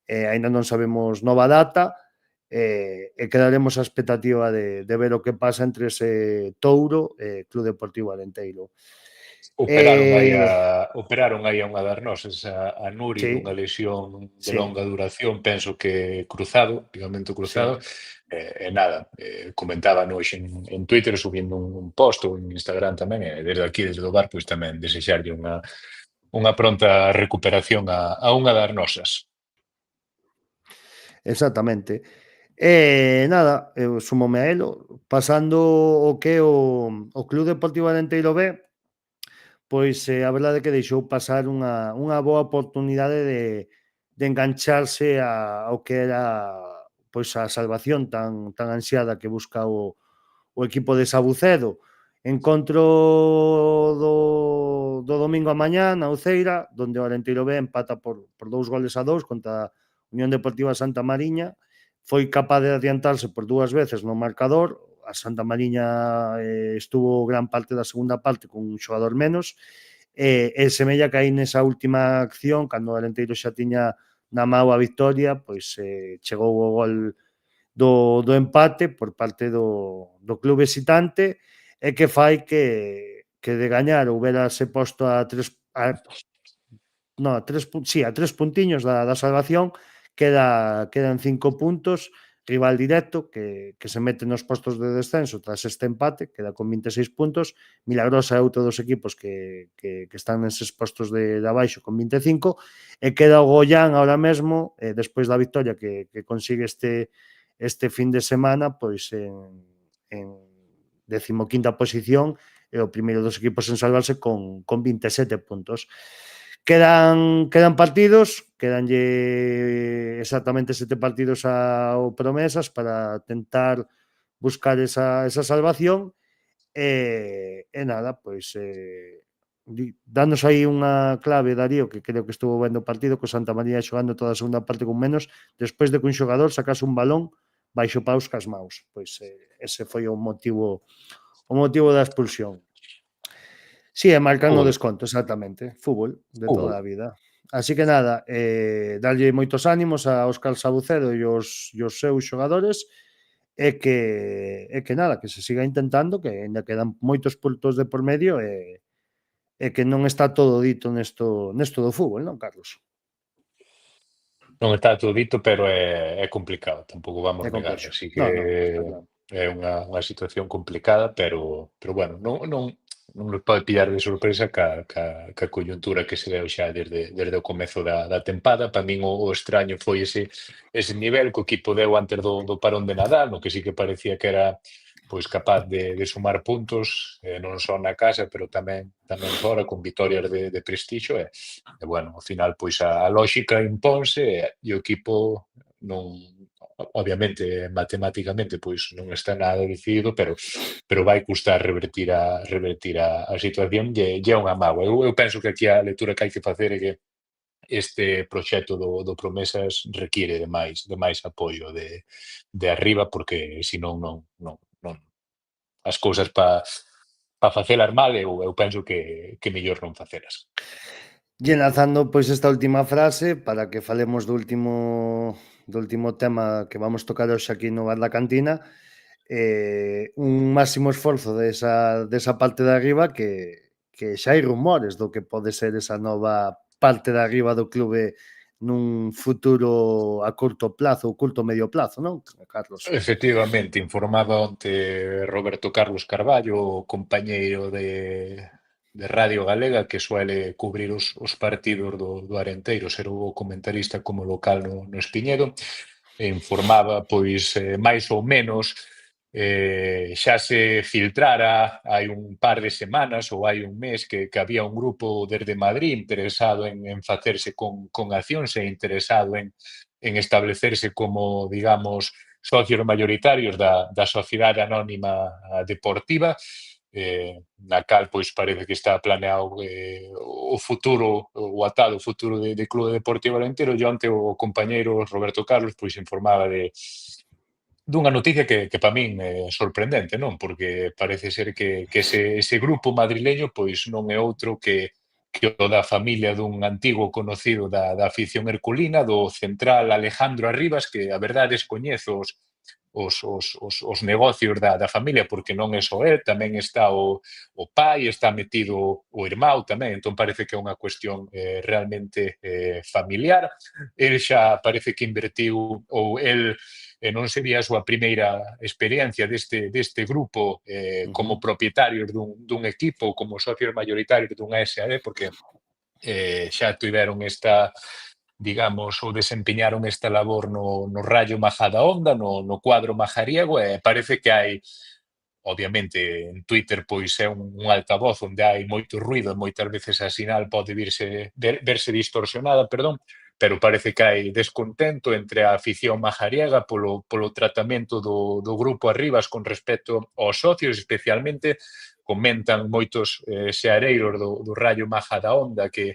aínda non sabemos nova data, e quedaremos á expectativa de ver o que pasa entre ese Touro e Club Deportivo Arenteiro. Operaron aí a unha das nosas, a Nuri, Sí, dunha lesión de sí, longa duración, penso que cruzado, ligamento sí. cruzado, e nada, comentaba hoxe en Twitter, subindo un post ou en Instagram tamén, e desde aquí, desde o bar, pois tamén desexarlle unha pronta recuperación a unha das nosas. Exactamente. E nada, eu súmome a elo, pasando o que é o Club Deportivo Arenteiro B, pois a verdade é que deixou pasar unha boa oportunidade de engancharse ao que era pois a salvación tan ansiada que busca o equipo de Sabucedo. Encontro do domingo a mañá na Uceira, donde o Arenteiro B empata por 2-2 contra a Unión Deportiva Santa Mariña. Foi capaz de adiantarse por 2 veces no marcador. A Santa Mariña estuvo gran parte da segunda parte con un xogador menos e semella que aí nesa última acción, cando o Arenteiro xa tiña na mau a victoria, pois chegou o gol do empate por parte do club visitante e que fai que de gañar houbérase posto a 3 puntiños da salvación, quedan 5 puntos, rival directo que se mete nos postos de descenso tras este empate, queda con 26 puntos, Milagrosa é outro dos equipos que están neses postos de abaixo con 25, e queda o Goián ahora mesmo, despois da victoria que consigue este fin de semana, pois en 15ª posición, e o primeiro dos equipos en salvarse con 27 puntos. Quedan partidos, quedanlle exactamente 7 partidos ao Promesas para tentar buscar esa salvación e nada, pois danos aí unha clave, Darío, que creo que estuvo vendo o partido co Santa María xogando toda a segunda parte con menos, despois de que un xogador sacase un balón baixo paus cas maus. Pois ese foi o motivo da expulsión. Sí, e marcan no Fútbol, desconto, exactamente. Fútbol de fútbol. toda a vida. Así que nada, darlle moitos ánimos a Óscar Sabucedo e os seus xogadores e que nada, que se siga intentando, que ainda quedan moitos puntos de por medio e que non está todo dito nesto do fútbol, non, Carlos? Non está todo dito, pero é complicado, tampouco vamos É negar, complexo. así No, está que claro. é unha situación complicada, pero bueno, non non nos pode pillar de sorpresa ca coyuntura que se deu xa desde o comezo da tempada. Para min o extraño foi ese nivel que o equipo deu antes do parón de Nadal, no que sí que parecía que era pois capaz de sumar puntos, non só na casa, pero tamén fora, con vitorias de prestixio, e bueno, ao final pois a lógica imponse e o equipo non, obviamente, matemáticamente, pois non está nada decidido, pero vai custar revertir a situación, e é unha mágoa. Eu penso que aquí a lectura que hai que facer é que este proxecto do Promesas requiere de máis apoio de arriba, porque senón non as cousas pa facelas mal, eu penso que mellor non facelas. E enlazando pois esta última frase para que falemos do último tema que vamos tocar hoxe aquí no Bar da Cantina, un máximo esforzo desa parte de arriba que xa hai rumores do que pode ser esa nova parte de arriba do clube nun futuro a curto plazo ou curto medio plazo, non, Carlos? Efectivamente, informaba onte Roberto Carlos Carballo, compañeiro de Radio Galega, que suele cubrir os partidos do Arenteiro, ser o comentarista como local no Espiñedo, e informaba, pois, máis ou menos, xa se filtrara hai un par de semanas ou hai un mes que había un grupo desde Madrid interesado en facerse con accións e interesado en establecerse como, digamos, socios mayoritarios da Sociedade Anónima Deportiva, na cal pois parece que está planeado o futuro, o atado futuro de Clube Deportivo Arenteiro. E onte o compañeiro Roberto Carlos pois informaba dunha noticia que para min é sorprendente, non? Porque parece ser que ese grupo madrileño pois non é outro que o da familia dun antigo conocido da afición herculina, do central Alejandro Arribas, que a verdade descoñezo os negocios da familia, porque non é só el, tamén está o pai, está metido o irmão tamén, entón parece que é unha cuestión realmente familiar. El xa parece que invertiu, ou el non sería a súa primeira experiencia deste grupo como propietarios dun equipo, como socios mayoritarios dunha SAD, porque xa tiveron esta, digamos, ou desempeñaron esta labor no Rayo Majadahonda, no cuadro majariego, e parece que hai, obviamente, en Twitter pois é un altavoz onde hai moito ruido, moitas veces a sinal pode verse distorsionada, pero parece que hai descontento entre a afición majariega polo tratamento do grupo Arribas con respecto aos socios, especialmente comentan moitos xeareiros do Rayo Majadahonda que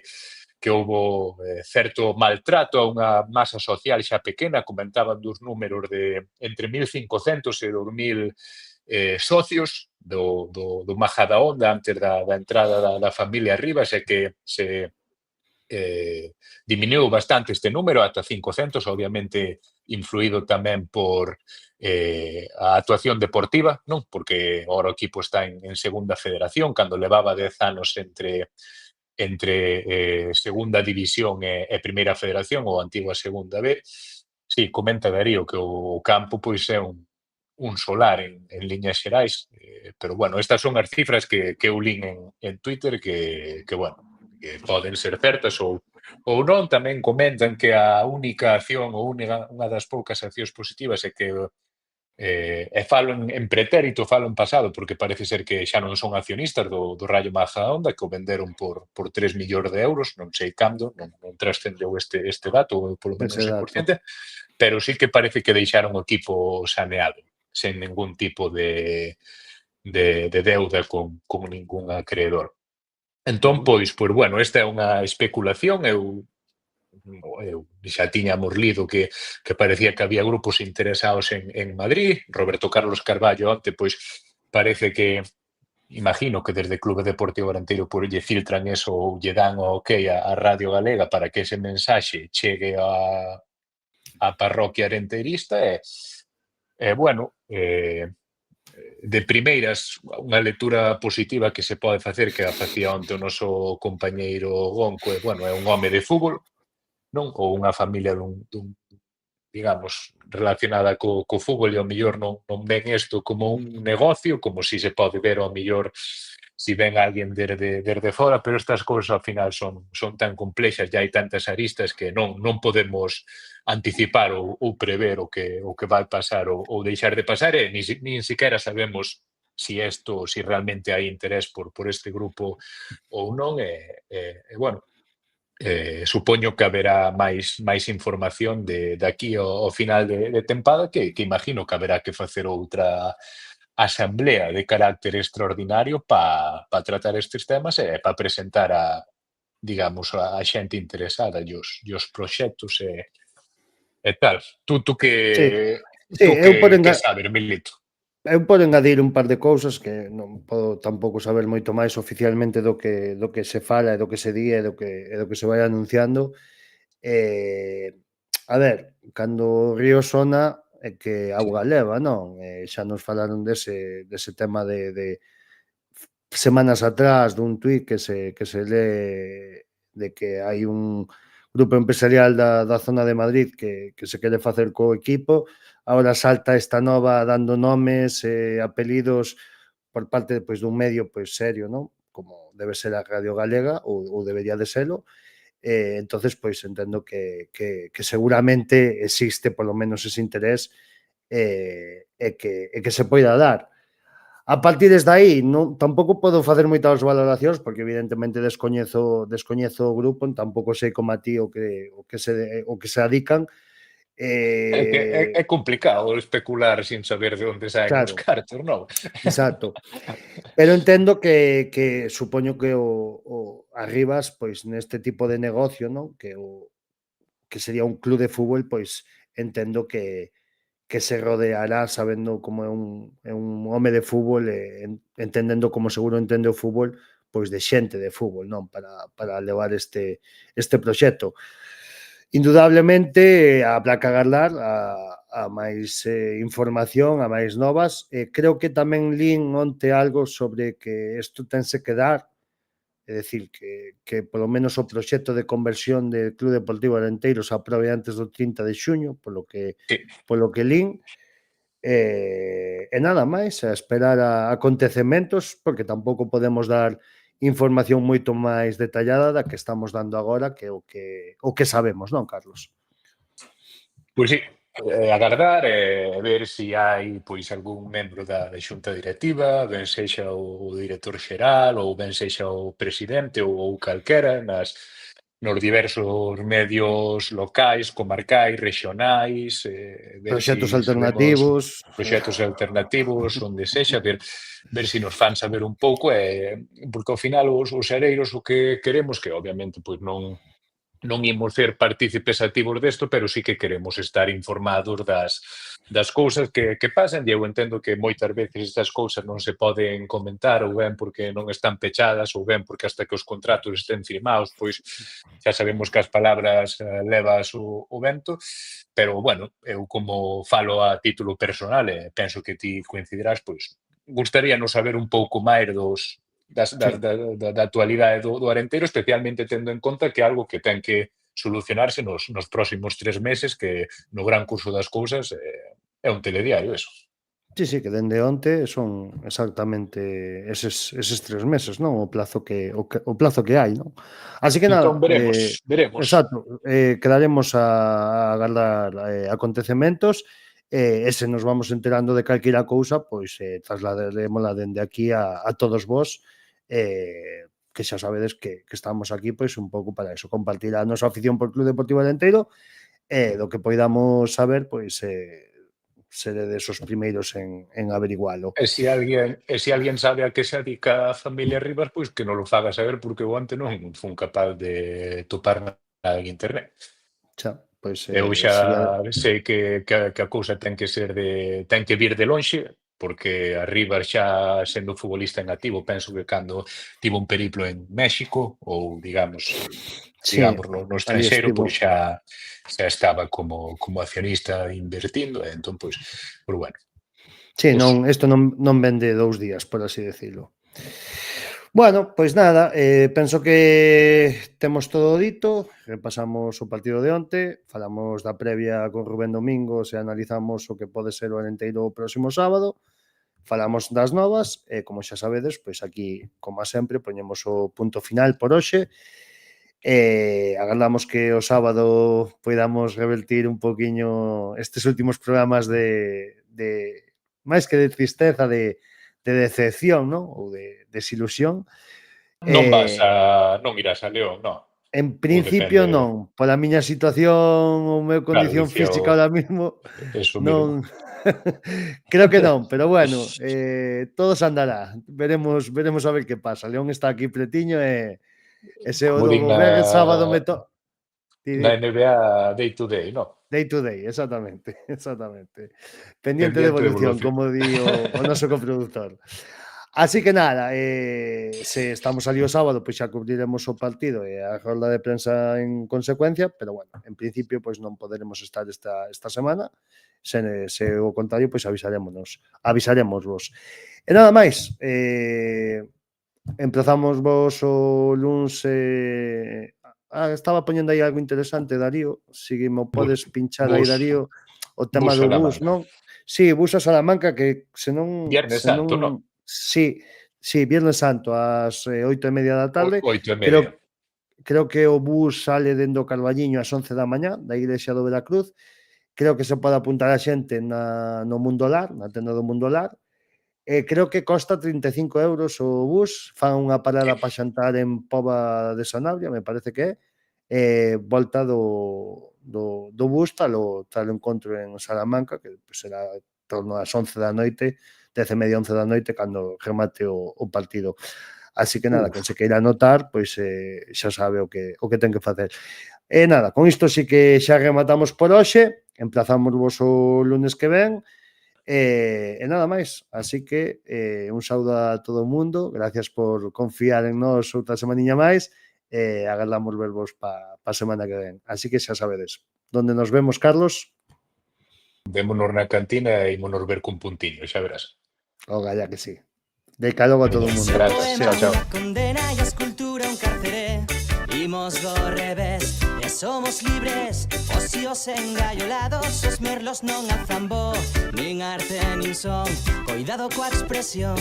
houbo certo maltrato a unha masa social xa pequena, comentaban dos números de entre 1.500 e 2.000 socios do Majadahonda antes da entrada da familia Arribas, e que se diminuiu bastante este número ata 500, obviamente influído tamén por a actuación deportiva, non? Porque agora o equipo está en segunda federación, cando levaba 10 anos entre segunda división e primeira federación, ou antigua segunda B. Sí, comenta Darío que o campo pois é un solar en liñas xerais, pero bueno, estas son as cifras que eu lín en Twitter que bueno, que poden ser certas ou non. Tamén comentan que a única acción ou unha das poucas accións positivas é que e falo en pretérito, falo en pasado, porque parece ser que xa non son accionistas do Rayo Majadahonda, que o venderon por 3 millóns de euros, non sei cando, non trascendeu este dato, ou polo menos sei consciente, pero sí que parece que deixaron o equipo saneado, sen ningún tipo de deuda con ningún acreedor. Entón, pois, bueno, esta é unha especulación. Eu xa tiñamos lido que parecía que había grupos interesados en Madrid. Roberto Carlos Carballo onte, pois, parece que, imagino que desde Clube Deportivo Arenteiro por lle filtran eso ou lle dan o ok a Radio Galega para que ese mensaxe chegue a parroquia arenteirista e bueno, de primeiras, unha lectura positiva que se pode facer, que a facía onte o noso compañeiro Gonco, bueno, é un home de fútbol, non? Ou unha familia dun digamos, relacionada co fútbol, e ao mellor non ven isto como un negocio, como si se pode ver ao mellor si ven alguén desde fora, pero estas cousas ao final son tan complexas, e hai tantas aristas que non podemos anticipar ou prever o que vai pasar ou deixar de pasar, e nin siquiera sabemos si realmente hai interés por este grupo ou non, bueno, supoño que haberá máis información de aquí ao final de tempada, que imagino que haberá que facer outra asamblea de carácter extraordinario para tratar estes temas e para presentar digamos, a xente interesada e os proxectos e tal. Tú Sí, que sí, que sabes, Milito? eu podo engadir un par de cousas que non podo tampouco saber moito máis oficialmente do que se fala e do que se di e do que se vai anunciando. A ver, cando o río sona é que Sí. auga leva, non? Xa nos falaron dese tema de semanas atrás dun tuit que se lee de que hai un grupo empresarial da zona de Madrid que se quere facer co equipo. Ahora salta esta nova dando nomes e apelidos por parte pois, dun medio pois, serio, non? Como debe ser a Radio Galega ou debería de selo. Entonces, pois entendo que seguramente existe polo menos ese interés e que se poida dar. A partir desde aí, non, tampouco podo facer moitas valoracións porque evidentemente descoñezo o grupo, tampouco sei como a ti o que se adican. É que Eh, é complicado especular sin saber de onde saen os claro, cartos, non? exacto. Pero entendo que supoño que o Arribas, pois neste tipo de negocio, non? Que sería un club de fútbol, pois entendo que se rodeará sabendo como é un home de fútbol e entendendo como seguro entende o fútbol, pois de xente de fútbol, non? Para levar este proxecto. Indudablemente, habrá que agardar a máis información, a máis novas. Creo que tamén lin onte algo sobre que isto tense que dar, é dicir, que polo menos o proxecto de conversión do Club Deportivo Arenteiro se aprobe antes do 30 de xuño, Sí. polo que lin, e nada máis, a esperar a acontecementos, porque tampouco podemos dar información moito máis detallada da que estamos dando agora, que é o que sabemos, non, Carlos? Pois sí, agardar e ver se hai pois algún membro da xunta directiva, ben sexa o director xeral ou ben sexa o presidente ou calquera nos diversos medios locais, comarcais, rexionais, ver Proxectos si sabemos alternativos. proxectos alternativos, onde sexa, ver si nos fan saber un pouco, porque ao final os areiros o que queremos, que obviamente pois non imos ser partícipes activos desto, pero sí que queremos estar informados das cousas que pasan, e eu entendo que moitas veces estas cousas non se poden comentar, ou ben porque non están pechadas, ou ben porque hasta que os contratos estén firmados, pois xa sabemos que as palabras levas o vento, pero, bueno, eu como falo a título personal, e penso que ti coincidirás, pois gustaríanos saber un pouco máis Sí. da actualidade do Arenteiro, especialmente tendo en conta que é algo que ten que solucionarse nos próximos 3 meses, que no gran curso das cousas é un telediario eso. Sí, que dende onte son exactamente eses 3 meses, non? O plazo que hai, non? Así que Entón nada, veremos. exacto, quedaremos a agardar, acontecementos, e se nos vamos enterando de calquera cousa, pois, trasladarémola dende aquí a todos vós, que xa sabedes que estamos aquí, pois, un pouco para eso, compartir a nosa afición por Club Deportivo Alenteiro e do que poidamos saber, pois, seredes os primeiros en averigualo. Se alguén sabe a que se dedica a familia Rivas, pois que nolo faga saber, porque eu antes non fun capaz de topar nada en internet. Xa, pois Eu sería xa sei que a cousa ten que vir de lonxe, porque a Rivas xa sendo futbolista en activo, penso que cando tivo un periplo en México ou digamos sí, no ali estranxeiro, estivo. pois xa estaba como accionista invertindo, e entón pois bueno, Sí, eso. isto non vén de 2 días, por así decirlo. Bueno, pois nada, penso que temos todo dito, repasamos o partido de onte, falamos da previa con Rubén Domingos e analizamos o que pode ser o Arenteiro o próximo sábado, falamos das novas, e como xa sabedes, pois aquí, como sempre, poñemos o punto final por hoxe, e agardamos que o sábado podamos revertir un poquinho estes últimos programas de máis que de tristeza, de decepción, non? Ou de desilusión. Non irás a León, non. En principio depende. non, pola miña situación ou meu condición dicía física ahora mismo Eso non. mismo. Creo que non, pero bueno, todo se andará. Veremos a ver que pasa. León está aquí pretiño e se o Como din venres sábado me na NBA day to day, non? Day to day, exactamente, exactamente. Pendiente de Pendiente de evolución, evolución. como di o noso coproductor. Así que nada, se estamos ali o sábado, pois xa cubriremos o partido e a rolda de prensa en consecuencia, pero bueno, en principio pois non poderemos estar esta semana. Se o contrario, pois avisaremosvos. E nada máis, empezamos vos o luns estaba poñendo aí algo interesante, Darío, si me podes pinchar aí, Darío, o tema do bus, non? Sí, bus a Salamanca, que se non... Viernes Santo, non? Sí, Viernes Santo, ás 8:30 da tarde. 8:30. Creo que o bus sale dendo Carballiño ás 11 da mañá, da iglesia do Veracruz. Creo que se pode apuntar a xente no Mundo Lar, na tenda do Mundo Lar. Creo que costa 35 euros o bus, fan unha parada para xantar en Pova de Sanabria, me parece que é, volta do bus talo encontro en Salamanca, que será torno ás 11 da noite, 10:30, 11 da noite, cando remate o partido. Así que nada, quen se queira anotar, pois xa sabe o que ten que facer. E nada, con isto sí que xa rematamos por hoxe, emplazamos o lunes que ven, e nada máis, así que un saúdo a todo o mundo, gracias por confiar en nós outra semaniña máis, e agardamos vervos pa semana que ven. Así que xa sabedes, donde nos vemos, Carlos? Vémonos na cantina e ímonos ver cun puntiño, xa verás. Oga, ya que sí. De calogo a todo o mundo. Gracias, chao. Condena y escultura un carceré. Imos do revés e somos libres. Ocios engaiolados, os merlos non alzan voz, nin arte nin son, cuidado coa expresión.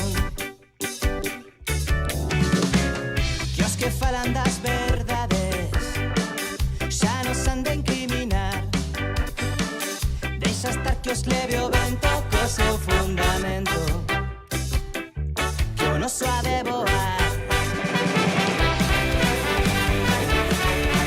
Que os que falan das verdades